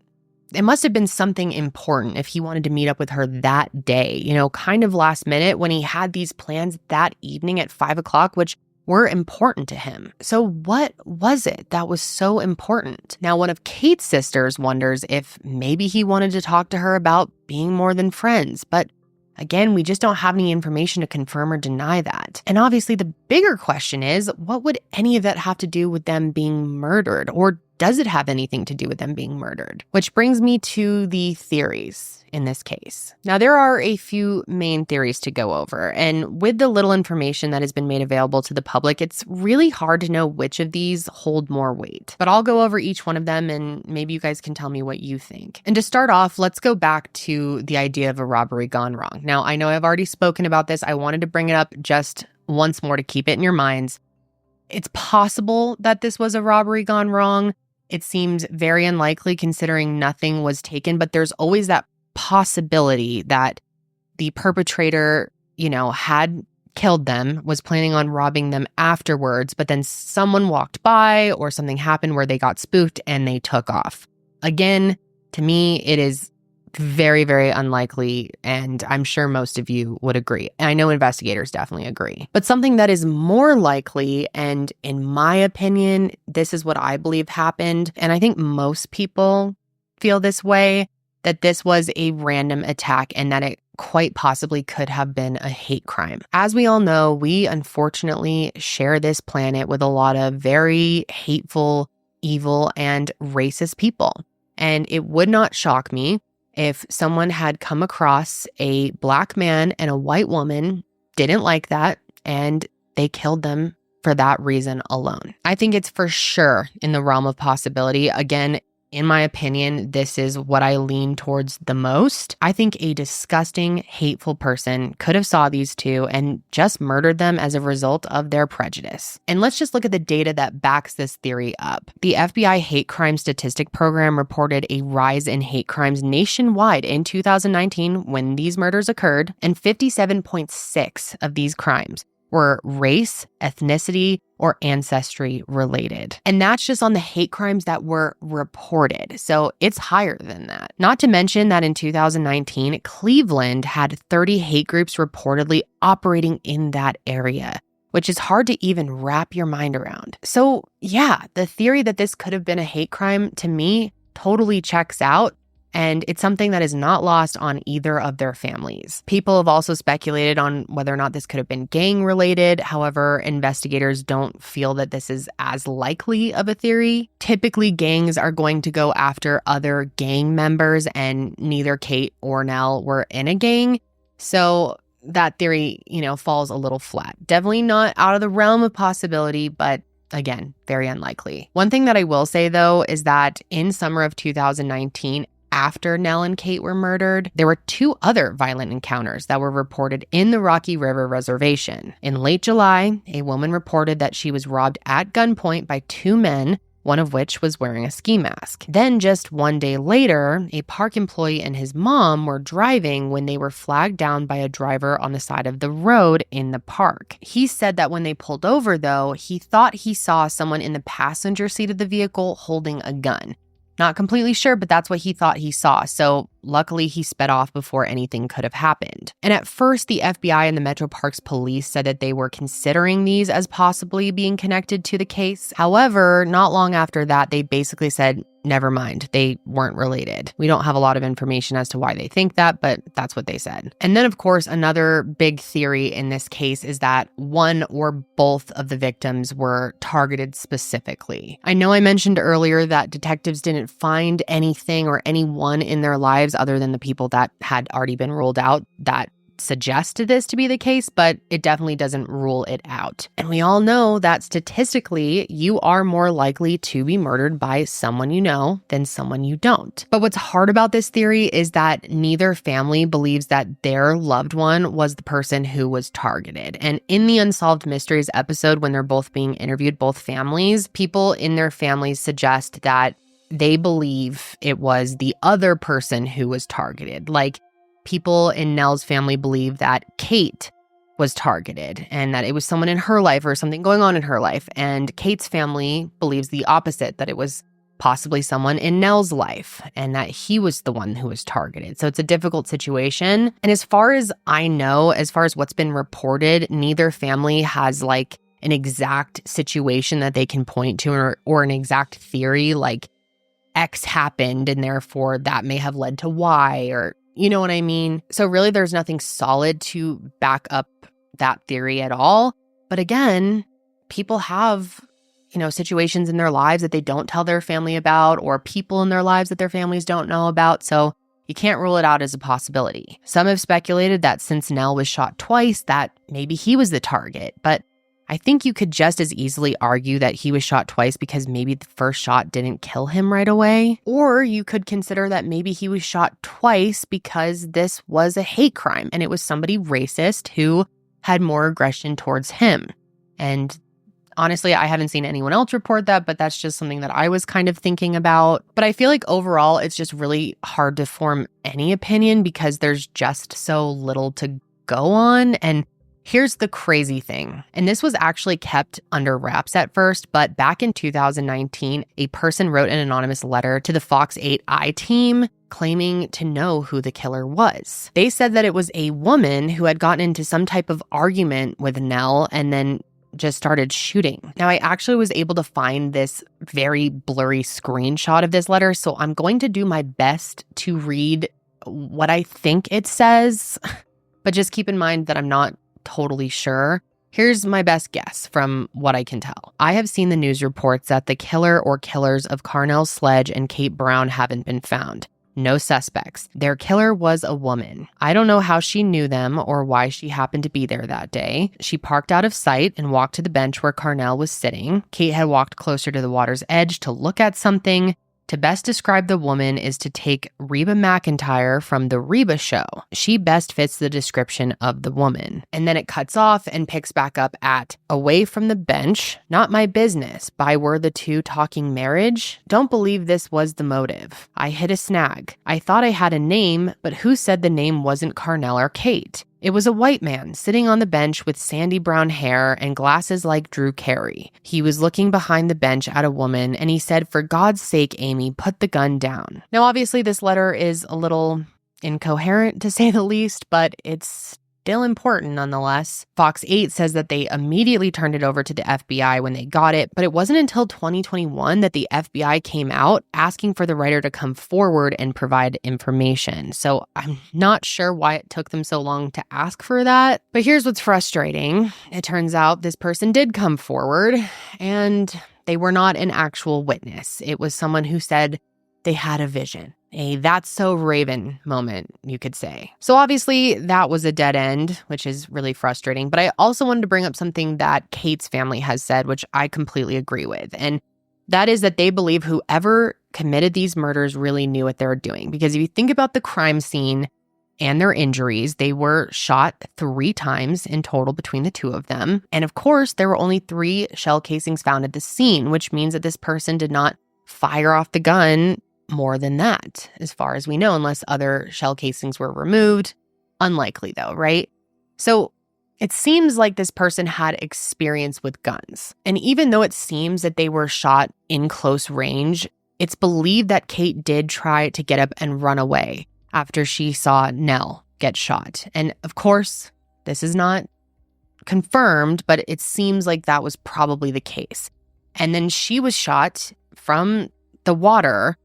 it must have been something important if he wanted to meet up with her that day, kind of last minute when he had these plans that evening at 5 o'clock, which were important to him. So what was it that was so important? Now, one of Kate's sisters wonders if maybe he wanted to talk to her about being more than friends, but again, we just don't have any information to confirm or deny that. And obviously, the bigger question is, what would any of that have to do with them being murdered? Or does it have anything to do with them being murdered? Which brings me to the theories in this case. Now, there are a few main theories to go over. And with the little information that has been made available to the public, it's really hard to know which of these hold more weight. But I'll go over each one of them and maybe you guys can tell me what you think. And to start off, let's go back to the idea of a robbery gone wrong. Now, I know I've already spoken about this. I wanted to bring it up just once more to keep it in your minds. It's possible that this was a robbery gone wrong. It seems very unlikely considering nothing was taken, but there's always that possibility that the perpetrator, had killed them, was planning on robbing them afterwards, but then someone walked by or something happened where they got spooked and they took off. Again, to me, it is very, very unlikely, and I'm sure most of you would agree. And I know investigators definitely agree. But something that is more likely, and in my opinion, this is what I believe happened, and I think most people feel this way, that this was a random attack and that it quite possibly could have been a hate crime. As we all know, we unfortunately share this planet with a lot of very hateful, evil, and racist people. And it would not shock me if someone had come across a Black man and a white woman, didn't like that, and they killed them for that reason alone. I think it's for sure in the realm of possibility. Again, in my opinion, this is what I lean towards the most. I think a disgusting, hateful person could have saw these two and just murdered them as a result of their prejudice. And let's just look at the data that backs this theory up. The FBI Hate Crime Statistic Program reported a rise in hate crimes nationwide in 2019 when these murders occurred, and 57.6 of these crimes were race, ethnicity, or ancestry related. And that's just on the hate crimes that were reported. So it's higher than that. Not to mention that in 2019, Cleveland had 30 hate groups reportedly operating in that area, which is hard to even wrap your mind around. So yeah, the theory that this could have been a hate crime to me totally checks out. And it's something that is not lost on either of their families. People have also speculated on whether or not this could have been gang related. However, investigators don't feel that this is as likely of a theory. Typically, gangs are going to go after other gang members, and neither Kate or Nell were in a gang. So that theory, falls a little flat. Definitely not out of the realm of possibility, but again, very unlikely. One thing that I will say, though, is that in summer of 2019, after Nell and Kate were murdered, there were 2 other violent encounters that were reported in the Rocky River Reservation. In late July, a woman reported that she was robbed at gunpoint by 2 men, one of which was wearing a ski mask. Then just one day later, a park employee and his mom were driving when they were flagged down by a driver on the side of the road in the park. He said that when they pulled over, though, he thought he saw someone in the passenger seat of the vehicle holding a gun. Not completely sure, but that's what he thought he saw. So luckily he sped off before anything could have happened. And at first, the FBI and the Metro Parks police said that they were considering these as possibly being connected to the case. However, not long after that, they basically said, never mind, they weren't related. We don't have a lot of information as to why they think that, but that's what they said. And then, of course, another big theory in this case is that one or both of the victims were targeted specifically. I know I mentioned earlier that detectives didn't find anything or anyone in their lives other than the people that had already been ruled out that suggested this to be the case, but it definitely doesn't rule it out. And we all know that statistically, you are more likely to be murdered by someone you know than someone you don't. But what's hard about this theory is that neither family believes that their loved one was the person who was targeted. And in the Unsolved Mysteries episode, when they're both being interviewed, both families, people in their families suggest that they believe it was the other person who was targeted. Like, people in Nell's family believe that Kate was targeted and that it was someone in her life or something going on in her life. And Kate's family believes the opposite, that it was possibly someone in Nell's life and that he was the one who was targeted. So it's a difficult situation. And as far as I know, as far as what's been reported, neither family has like an exact situation that they can point to or an exact theory like X happened and therefore that may have led to Y, or you know what I mean? So really, there's nothing solid to back up that theory at all. But again, people have, situations in their lives that they don't tell their family about, or people in their lives that their families don't know about. So you can't rule it out as a possibility. Some have speculated that since Nell was shot twice, that maybe he was the target. But I think you could just as easily argue that he was shot twice because maybe the first shot didn't kill him right away. Or you could consider that maybe he was shot twice because this was a hate crime and it was somebody racist who had more aggression towards him. And honestly, I haven't seen anyone else report that, but that's just something that I was kind of thinking about. But I feel like overall, it's just really hard to form any opinion because there's just so little to go on. And here's the crazy thing, and this was actually kept under wraps at first, but back in 2019, a person wrote an anonymous letter to the Fox 8i team claiming to know who the killer was. They said that it was a woman who had gotten into some type of argument with Nell and then just started shooting. Now, I actually was able to find this very blurry screenshot of this letter, so I'm going to do my best to read what I think it says, but just keep in mind that I'm not totally sure. Here's my best guess from what I can tell. I have seen the news reports that the killer or killers of Carnell Sledge and Kate Brown haven't been found. No suspects. Their killer was a woman. I don't know how she knew them or why she happened to be there that day. She parked out of sight and walked to the bench where Carnell was sitting. Kate had walked closer to the water's edge to look at something. To best describe the woman is to take Reba McEntire from The Reba Show. She best fits the description of the woman. And then it cuts off and picks back up at, away from the bench, not my business, by were the two talking marriage? Don't believe this was the motive. I hit a snag. I thought I had a name, but who said the name wasn't Carnell or Kate? It was a white man sitting on the bench with sandy brown hair and glasses like Drew Carey. He was looking behind the bench at a woman and he said, "For God's sake, Amy, put the gun down." Now, obviously, this letter is a little incoherent to say the least, but it's still important nonetheless. Fox 8 says that they immediately turned it over to the FBI when they got it, but it wasn't until 2021 that the FBI came out asking for the writer to come forward and provide information. So I'm not sure why it took them so long to ask for that. But here's what's frustrating. It turns out this person did come forward and they were not an actual witness. It was someone who said they had a vision. A that's so Raven moment, you could say. So obviously that was a dead end, which is really frustrating. But I also wanted to bring up something that Kate's family has said, which I completely agree with. And that is that they believe whoever committed these murders really knew what they were doing. Because if you think about the crime scene and their injuries, they were shot 3 times in total between the two of them. And of course, there were only 3 shell casings found at the scene, which means that this person did not fire off the gun more than that, as far as we know, unless other shell casings were removed. Unlikely though, right? So it seems like this person had experience with guns. And even though it seems that they were shot in close range, it's believed that Kate did try to get up and run away after she saw Nell get shot. And of course, this is not confirmed, but it seems like that was probably the case. And then she was shot from the water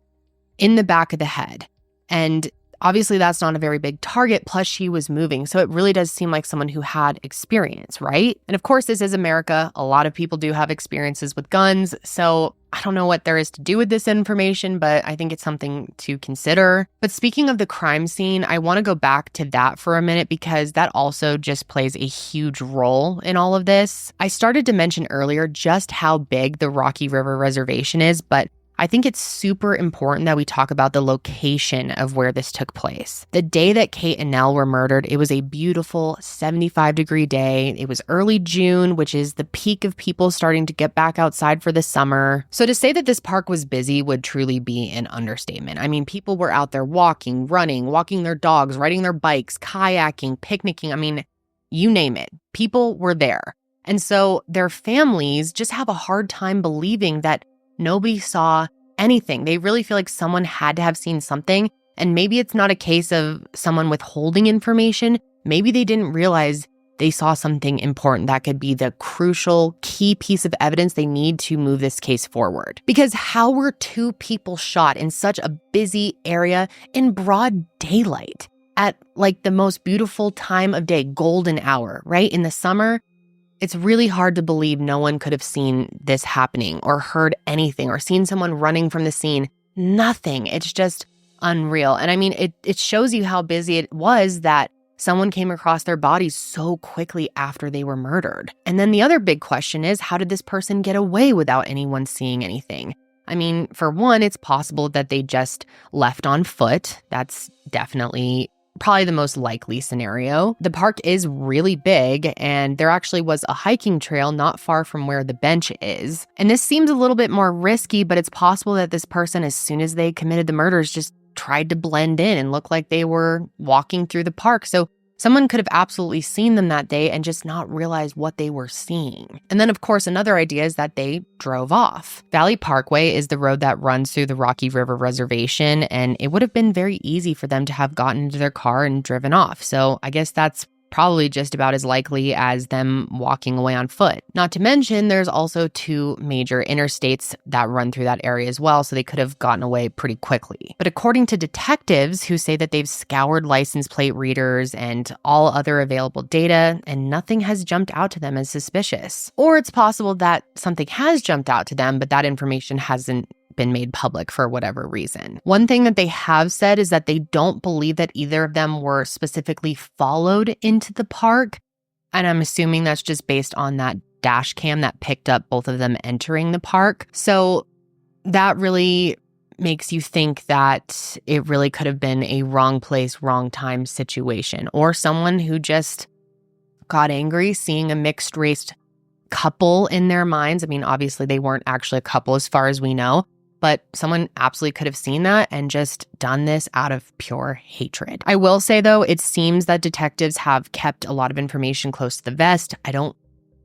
in the back of the head. And obviously that's not a very big target, plus she was moving. So it really does seem like someone who had experience, right? And of course, this is America. A lot of people do have experiences with guns. So I don't know what there is to do with this information, but I think it's something to consider. But speaking of the crime scene, I want to go back to that for a minute because that also just plays a huge role in all of this. I started to mention earlier just how big the Rocky River Reservation is, but I think it's super important that we talk about the location of where this took place. The day that Kate and Nell were murdered, it was a beautiful 75-degree day. It was early June, which is the peak of people starting to get back outside for the summer. So to say that this park was busy would truly be an understatement. I mean, people were out there walking, running, walking their dogs, riding their bikes, kayaking, picnicking. I mean, you name it. People were there. And so their families just have a hard time believing that nobody saw anything. They really feel like someone had to have seen something. And maybe it's not a case of someone withholding information. Maybe they didn't realize they saw something important that could be the crucial key piece of evidence they need to move this case forward. Because how were 2 people shot in such a busy area in broad daylight at like the most beautiful time of day, golden hour, right? In the summer? It's really hard to believe no one could have seen this happening or heard anything or seen someone running from the scene. Nothing. It's just unreal. And I mean, it shows you how busy it was that someone came across their bodies so quickly after they were murdered. And then the other big question is, how did this person get away without anyone seeing anything? I mean, for one, it's possible that they just left on foot. That's definitely probably the most likely scenario. The park is really big, and there actually was a hiking trail not far from where the bench is. And this seems a little bit more risky, but it's possible that this person, as soon as they committed the murders, just tried to blend in and look like they were walking through the park. So someone could have absolutely seen them that day and just not realized what they were seeing. And then, of course, another idea is that they drove off. Valley Parkway is the road that runs through the Rocky River Reservation, and it would have been very easy for them to have gotten into their car and driven off. So I guess that's probably just about as likely as them walking away on foot. Not to mention, there's also 2 major interstates that run through that area as well, so they could have gotten away pretty quickly. But according to detectives who say that they've scoured license plate readers and all other available data, and nothing has jumped out to them as suspicious. Or it's possible that something has jumped out to them, but that information hasn't been made public for whatever reason. One thing that they have said is that they don't believe that either of them were specifically followed into the park. And I'm assuming that's just based on that dash cam that picked up both of them entering the park. So that really makes you think that it really could have been a wrong place, wrong time situation, or someone who just got angry seeing a mixed race couple in their minds. I mean, obviously they weren't actually a couple as far as we know, but someone absolutely could have seen that and just done this out of pure hatred. I will say, though, it seems that detectives have kept a lot of information close to the vest. I don't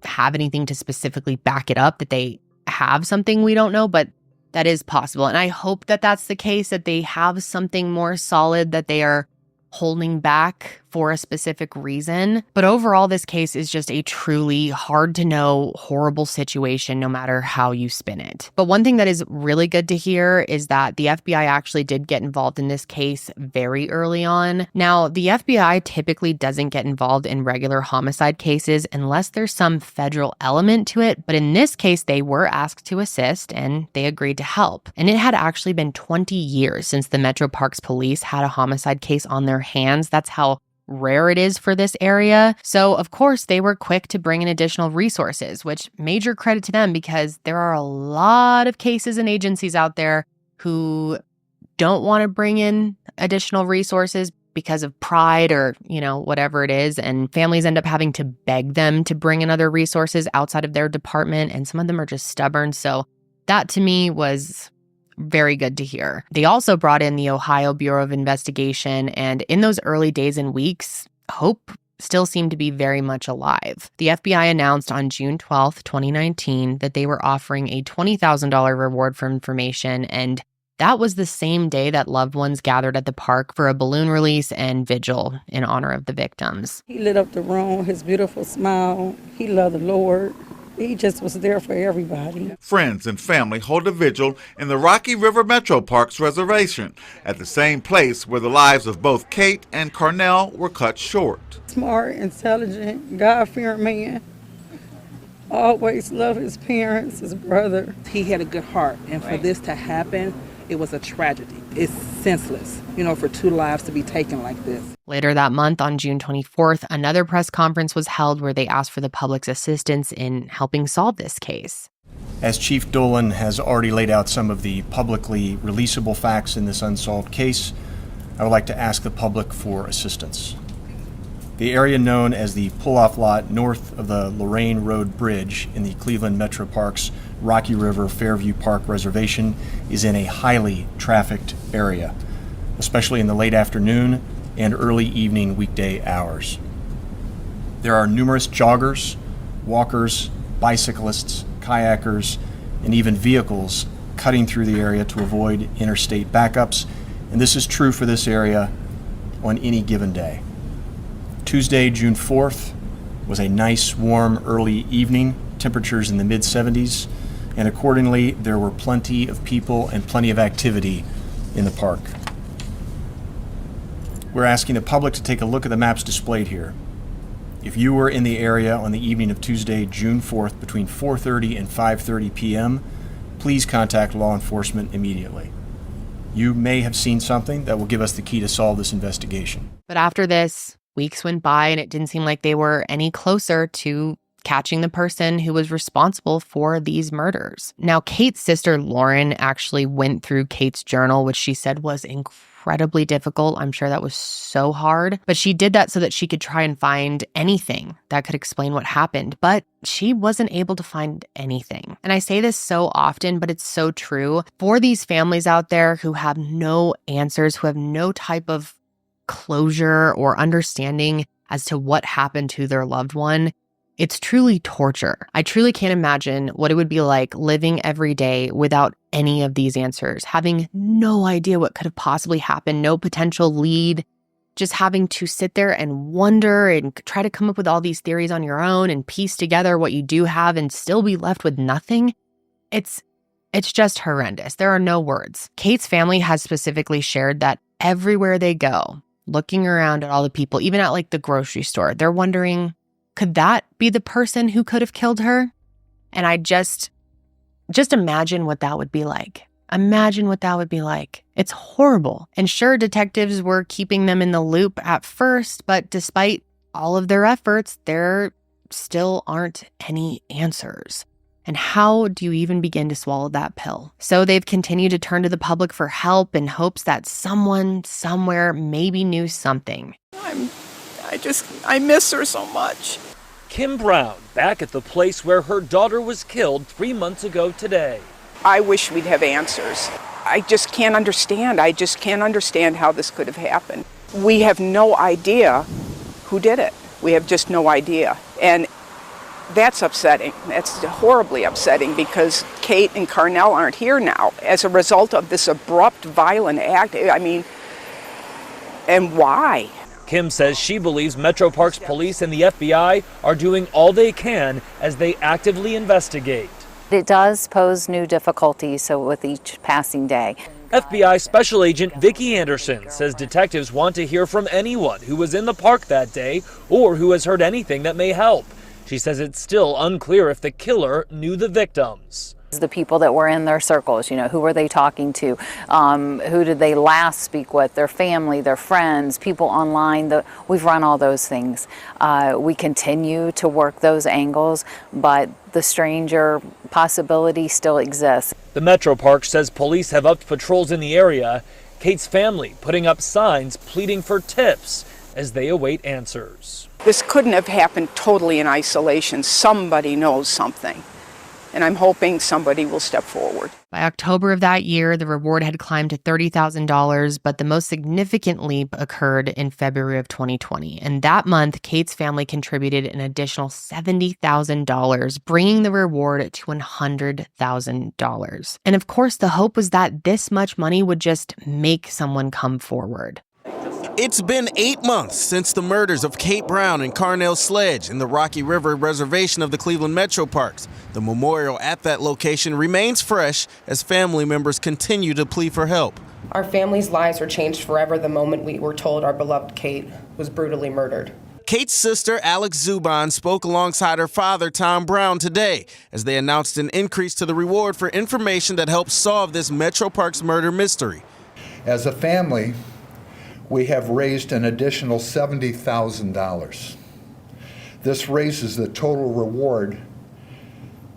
have anything to specifically back it up that they have something we don't know, but that is possible. And I hope that that's the case, that they have something more solid that they are holding back for a specific reason. But overall, this case is just a truly hard to know, horrible situation, no matter how you spin it. But one thing that is really good to hear is that the FBI actually did get involved in this case very early on. Now, the FBI typically doesn't get involved in regular homicide cases unless there's some federal element to it. But in this case, they were asked to assist and they agreed to help. And it had actually been 20 years since the Metro Parks Police had a homicide case on their hands. That's how rare it is for this area. So, of course, they were quick to bring in additional resources, which major credit to them because there are a lot of cases and agencies out there who don't want to bring in additional resources because of pride or, whatever it is. And families end up having to beg them to bring in other resources outside of their department. And some of them are just stubborn. So that to me was very good to hear. They also brought in the Ohio Bureau of Investigation, and in those early days and weeks, hope still seemed to be very much alive. The FBI announced on June 12th, 2019, that they were offering a $20,000 reward for information, and that was the same day that loved ones gathered at the park for a balloon release and vigil in honor of the victims. He lit up the room, his beautiful smile. He loved the Lord. He just was there for everybody. Friends and family hold a vigil in the Rocky River Metro Parks Reservation at the same place where the lives of both Kate and Carnell were cut short. Smart, intelligent, God-fearing man. Always loved his parents, his brother. He had a good heart, and for this to happen, it was a tragedy. It's senseless, for two lives to be taken like this. Later that month, on June 24th, another press conference was held where they asked for the public's assistance in helping solve this case. As Chief Dolan has already laid out some of the publicly releasable facts in this unsolved case, I would like to ask the public for assistance. The area known as the pull-off lot north of the Lorain Road Bridge in the Cleveland Metro Parks Rocky River Fairview Park Reservation is in a highly trafficked area, especially in the late afternoon and early evening weekday hours. There are numerous joggers, walkers, bicyclists, kayakers, and even vehicles cutting through the area to avoid interstate backups, and this is true for this area on any given day. Tuesday, June 4th, was a nice, warm, early evening, temperatures in the mid-70s, and accordingly, there were plenty of people and plenty of activity in the park. We're asking the public to take a look at the maps displayed here. If you were in the area on the evening of Tuesday, June 4th, between 4:30 and 5:30 p.m., please contact law enforcement immediately. You may have seen something that will give us the key to solve this investigation. But after this, weeks went by and it didn't seem like they were any closer to catching the person who was responsible for these murders. Now, Kate's sister, Lauren, actually went through Kate's journal, which she said was incredibly difficult. I'm sure that was so hard. But she did that so that she could try and find anything that could explain what happened. But she wasn't able to find anything. And I say this so often, but it's so true. For these families out there who have no answers, who have no type of closure or understanding as to what happened to their loved one, it's truly torture. I truly can't imagine what it would be like living every day without any of these answers, having no idea what could have possibly happened, no potential lead, just having to sit there and wonder and try to come up with all these theories on your own and piece together what you do have and still be left with nothing. It's just horrendous. There are no words. Kate's family has specifically shared that everywhere they go, looking around at all the people, even at like the grocery store, they're wondering, could that be the person who could have killed her? And I just imagine what that would be like. Imagine what that would be like. It's horrible. And sure, detectives were keeping them in the loop at first, but despite all of their efforts, there still aren't any answers. And how do you even begin to swallow that pill? So they've continued to turn to the public for help in hopes that someone somewhere maybe knew something. I miss her so much. Kim Brown, back at the place where her daughter was killed 3 months ago today. I wish we'd have answers. I just can't understand. I just can't understand how this could have happened. We have no idea who did it. We have just no idea. And that's upsetting. That's horribly upsetting because Kate and Carnell aren't here now as a result of this abrupt, violent act. I mean, And why? Kim says she believes Metro Parks police and the FBI are doing all they can as they actively investigate. It does pose new difficulties so with each passing day. FBI Special Agent Vicki Anderson says detectives want to hear from anyone who was in the park that day or who has heard anything that may help. She says it's still unclear if the killer knew the victims. The people that were in their circles, who were they talking to? Who did they last speak with? Their family, their friends, people online. We've run all those things. We continue to work those angles, but the stranger possibility still exists. The Metro Park says police have upped patrols in the area. Kate's family putting up signs pleading for tips as they await answers. This couldn't have happened totally in isolation. Somebody knows something. And I'm hoping somebody will step forward. By October of that year, the reward had climbed to $30,000, but the most significant leap occurred in February of 2020. And that month, Kate's family contributed an additional $70,000, bringing the reward to $100,000. And of course, the hope was that this much money would just make someone come forward. It's been 8 months since the murders of Kate Brown and Carnell Sledge in the Rocky River Reservation of the Cleveland Metro Parks. The memorial at that location remains fresh as family members continue to plead for help. Our families' lives were changed forever the moment we were told our beloved Kate was brutally murdered. Kate's sister, Alex Zubon, spoke alongside her father, Tom Brown, today as they announced an increase to the reward for information that helps solve this Metro Parks murder mystery. As a family, we have raised an additional $70,000. This raises the total reward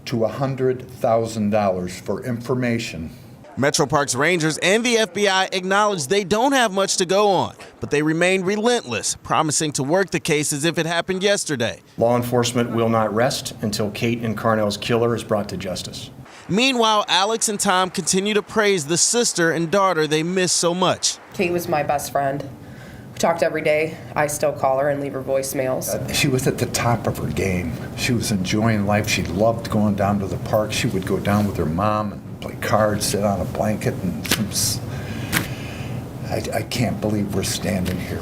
to $100,000 for information. Metro Parks Rangers and the FBI acknowledge they don't have much to go on, but they remain relentless, promising to work the case as if it happened yesterday. Law enforcement will not rest until Kate and Carnell's killer is brought to justice. Meanwhile, Alex and Tom continue to praise the sister and daughter they miss so much. Kate was my best friend. We talked every day. I still call her and leave her voicemails. She was at the top of her game. She was enjoying life. She loved going down to the park. She would go down with her mom and play cards, sit on a blanket, and I can't believe we're standing here.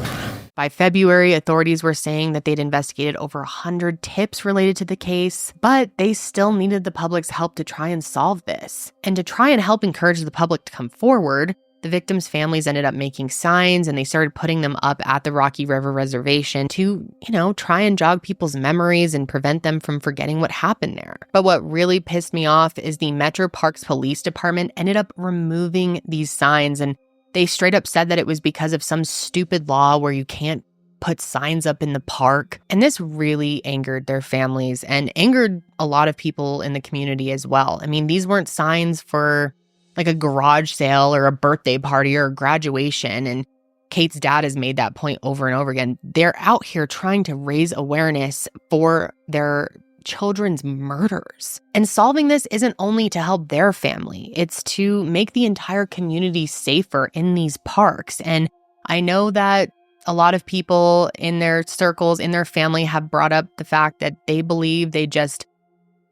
By February, authorities were saying that they'd investigated over 100 tips related to the case, but they still needed the public's help to try and solve this. And to try and help encourage the public to come forward, the victims' families ended up making signs and they started putting them up at the Rocky River Reservation to, try and jog people's memories and prevent them from forgetting what happened there. But what really pissed me off is the Metro Parks Police Department ended up removing these signs, and they straight up said that it was because of some stupid law where you can't put signs up in the park. And this really angered their families and angered a lot of people in the community as well. I mean, these weren't signs for like a garage sale or a birthday party or a graduation. And Kate's dad has made that point over and over again. They're out here trying to raise awareness for their children's murders. And solving this isn't only to help their family, it's to make the entire community safer in these parks. And I know that a lot of people in their circles, in their family, have brought up the fact that they believe they just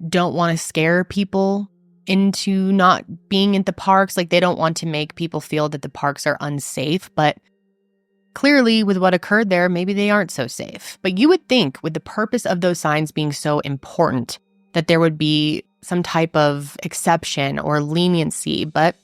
don't want to scare people into not being at the parks. Like, they don't want to make people feel that the parks are unsafe, but clearly, with what occurred there, maybe they aren't so safe. But you would think, with the purpose of those signs being so important, that there would be some type of exception or leniency, but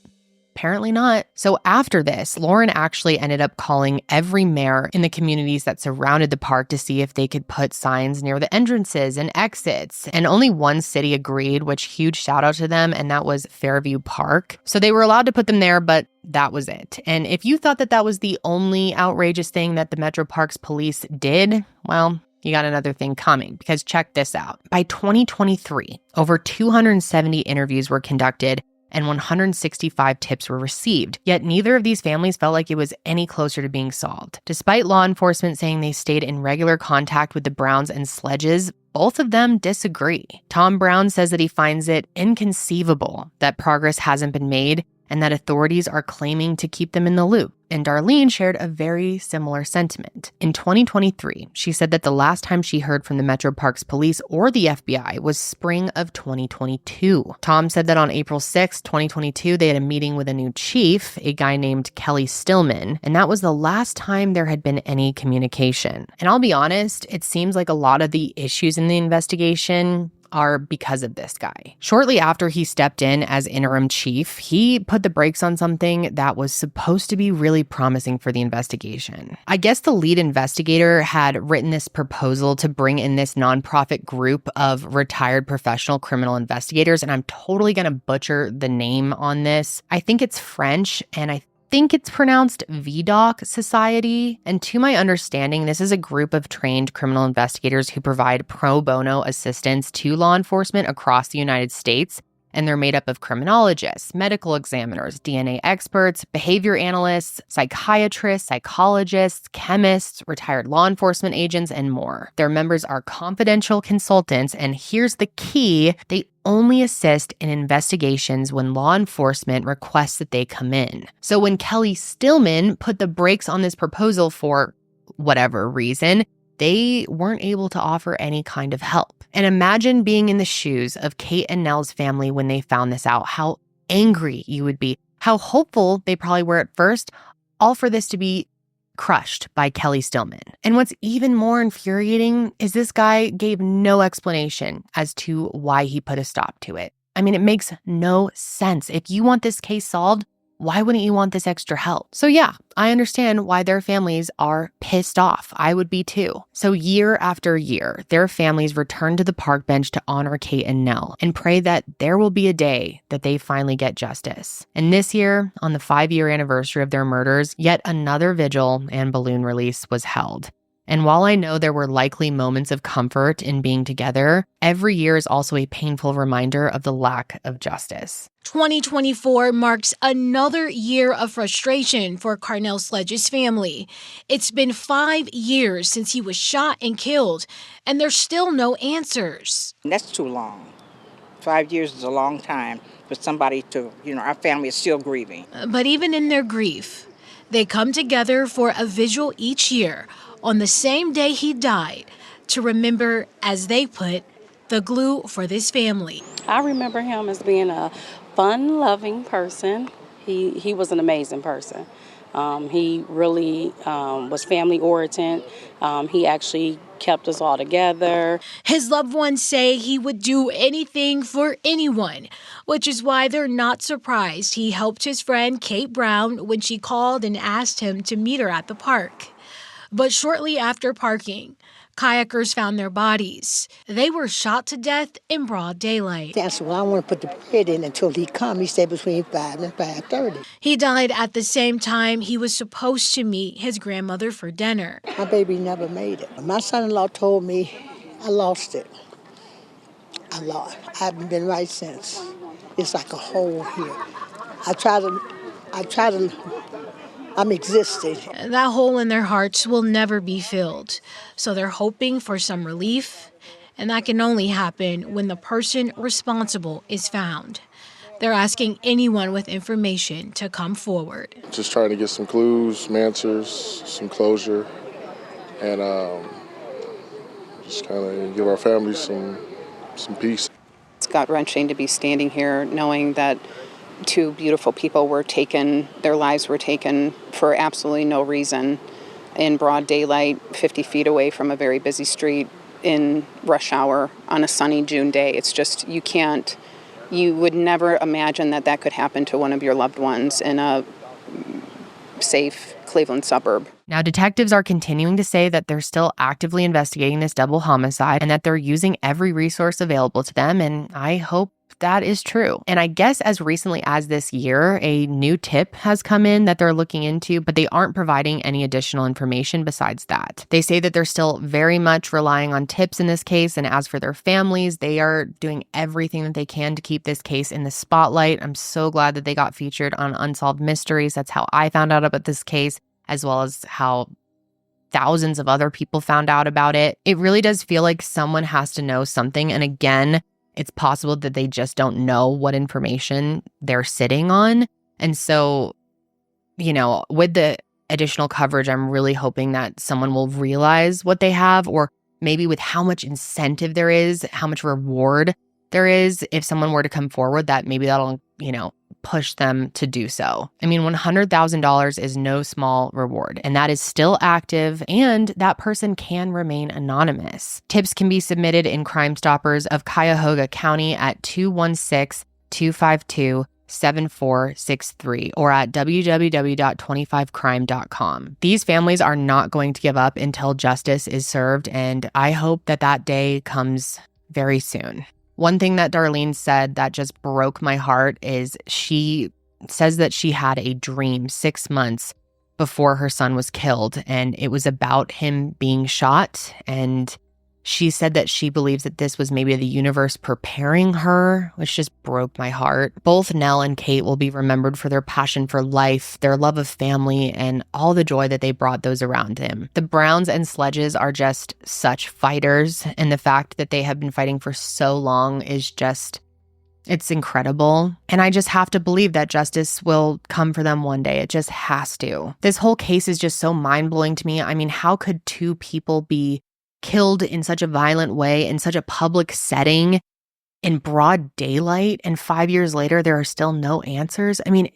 apparently not. So after this, Lauren actually ended up calling every mayor in the communities that surrounded the park to see if they could put signs near the entrances and exits. And only one city agreed, which huge shout out to them, and that was Fairview Park. So they were allowed to put them there, but that was it. And if you thought that that was the only outrageous thing that the Metro Parks Police did, well, you got another thing coming, because check this out. By 2023, over 270 interviews were conducted and 165 tips were received. Yet neither of these families felt like it was any closer to being solved. Despite law enforcement saying they stayed in regular contact with the Browns and Sledges, both of them disagree. Tom Brown says that he finds it inconceivable that progress hasn't been made, and that authorities are claiming to keep them in the loop. And Darlene shared a very similar sentiment. In 2023, she said that the last time she heard from the Metro Parks Police or the FBI was spring of 2022. Tom said that on April 6, 2022, they had a meeting with a new chief, a guy named Kelly Stillman, and that was the last time there had been any communication. And I'll be honest, it seems like a lot of the issues in the investigation are because of this guy. Shortly after he stepped in as interim chief, he put the brakes on something that was supposed to be really promising for the investigation. I guess the lead investigator had written this proposal to bring in this nonprofit group of retired professional criminal investigators, and I'm totally going to butcher the name on this. I think it's French, and I think it's pronounced VDOC Society. And to my understanding, this is a group of trained criminal investigators who provide pro bono assistance to law enforcement across the United States. And they're made up of criminologists, medical examiners, DNA experts, behavior analysts, psychiatrists, psychologists, chemists, retired law enforcement agents, and more. Their members are confidential consultants, and here's the key: they only assist in investigations when law enforcement requests that they come in. So when Kelly Stillman put the brakes on this proposal for whatever reason, they weren't able to offer any kind of help. And imagine being in the shoes of Kate and Nell's family when they found this out, how angry you would be, how hopeful they probably were at first, all for this to be crushed by Kelly Stillman. And what's even more infuriating is this guy gave no explanation as to why he put a stop to it. I mean, it makes no sense. If you want this case solved, why wouldn't you want this extra help? So yeah, I understand why their families are pissed off. I would be too. So year after year, their families return to the park bench to honor Kate and Nell and pray that there will be a day that they finally get justice. And this year, on the 5-year anniversary of their murders, yet another vigil and balloon release was held. And while I know there were likely moments of comfort in being together, every year is also a painful reminder of the lack of justice. 2024 marks another year of frustration for Carnell Sledge's family. It's been 5 years since he was shot and killed, and there's still no answers. That's too long. 5 years is a long time for somebody to, our family is still grieving. But even in their grief, they come together for a vigil each year on the same day he died to remember, as they put, the glue for this family. I remember him as being a fun-loving person. He was an amazing person. He really was family-oriented. He actually kept us all together. His loved ones say he would do anything for anyone, which is why they're not surprised he helped his friend Kate Brown when she called and asked him to meet her at the park. But shortly after parking, kayakers found their bodies. They were shot to death in broad daylight. That's why I want to put the bread in until he come. He said between 5 and 5:30. He died at the same time he was supposed to meet his grandmother for dinner. My baby never made it. My son-in-law told me I lost it. I haven't been right since. It's like a hole here. I'm existing. That hole in their hearts will never be filled. So they're hoping for some relief, and that can only happen when the person responsible is found. They're asking anyone with information to come forward. Just trying to get some clues, some answers, some closure, and just kind of give our families some peace. It's gut-wrenching to be standing here knowing that 2 beautiful people were taken, their lives were taken for absolutely no reason in broad daylight, 50 feet away from a very busy street in rush hour on a sunny June day. It's just, you would never imagine that could happen to one of your loved ones in a safe Cleveland suburb. Now, detectives are continuing to say that they're still actively investigating this double homicide and that they're using every resource available to them, and I hope that is true. And I guess as recently as this year, a new tip has come in that they're looking into, but they aren't providing any additional information besides that. They say that they're still very much relying on tips in this case, and as for their families, they are doing everything that they can to keep this case in the spotlight. I'm so glad that they got featured on Unsolved Mysteries. That's how I found out about this case, as well as how thousands of other people found out about it. It really does feel like someone has to know something, and again, it's possible that they just don't know what information they're sitting on. And so, with the additional coverage, I'm really hoping that someone will realize what they have, or maybe with how much incentive there is, how much reward there is, if someone were to come forward, that maybe that'll, push them to do so. I mean, $100,000 is no small reward, and that is still active, and that person can remain anonymous. Tips can be submitted in Crime Stoppers of Cuyahoga County at 216-252-7463 or at www.25crime.com. These families are not going to give up until justice is served, and I hope that day comes very soon. One thing that Darlene said that just broke my heart is she says that she had a dream 6 months before her son was killed, and it was about him being shot. And she said that she believes that this was maybe the universe preparing her, which just broke my heart. Both Nell and Kate will be remembered for their passion for life, their love of family, and all the joy that they brought those around him. The Browns and Sledges are just such fighters, and the fact that they have been fighting for so long is just, it's incredible. And I just have to believe that justice will come for them one day. It just has to. This whole case is just so mind-blowing to me. I mean, how could two people be killed in such a violent way, in such a public setting, in broad daylight, and 5 years later, there are still no answers? I mean,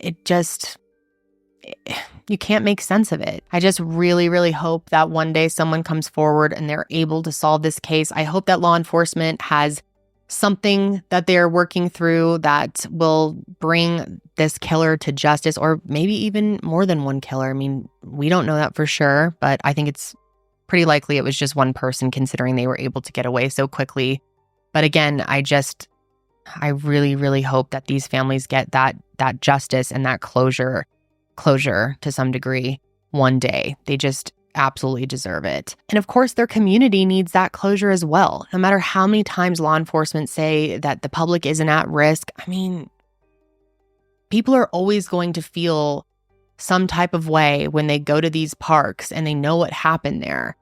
you can't make sense of it. I just really, really hope that one day someone comes forward and they're able to solve this case. I hope that law enforcement has something that they're working through that will bring this killer to justice, or maybe even more than one killer. I mean, we don't know that for sure, but I think it's pretty likely it was just one person, considering they were able to get away so quickly. But again, I really, really hope that these families get that justice and that closure to some degree one day. They just absolutely deserve it. And of course, their community needs that closure as well. No matter how many times law enforcement say that the public isn't at risk, I mean, people are always going to feel some type of way when they go to these parks and they know what happened there.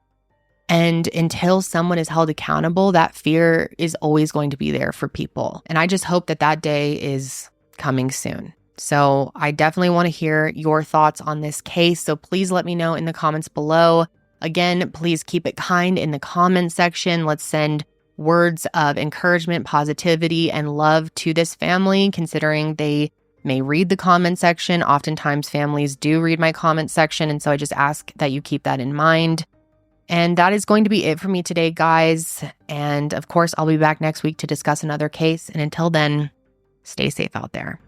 And until someone is held accountable, that fear is always going to be there for people. And I just hope that day is coming soon. So I definitely want to hear your thoughts on this case. So please let me know in the comments below. Again, please keep it kind in the comment section. Let's send words of encouragement, positivity, and love to this family, considering they may read the comment section. Oftentimes families do read my comment section, and so I just ask that you keep that in mind. And that is going to be it for me today, guys. And of course, I'll be back next week to discuss another case. And until then, stay safe out there.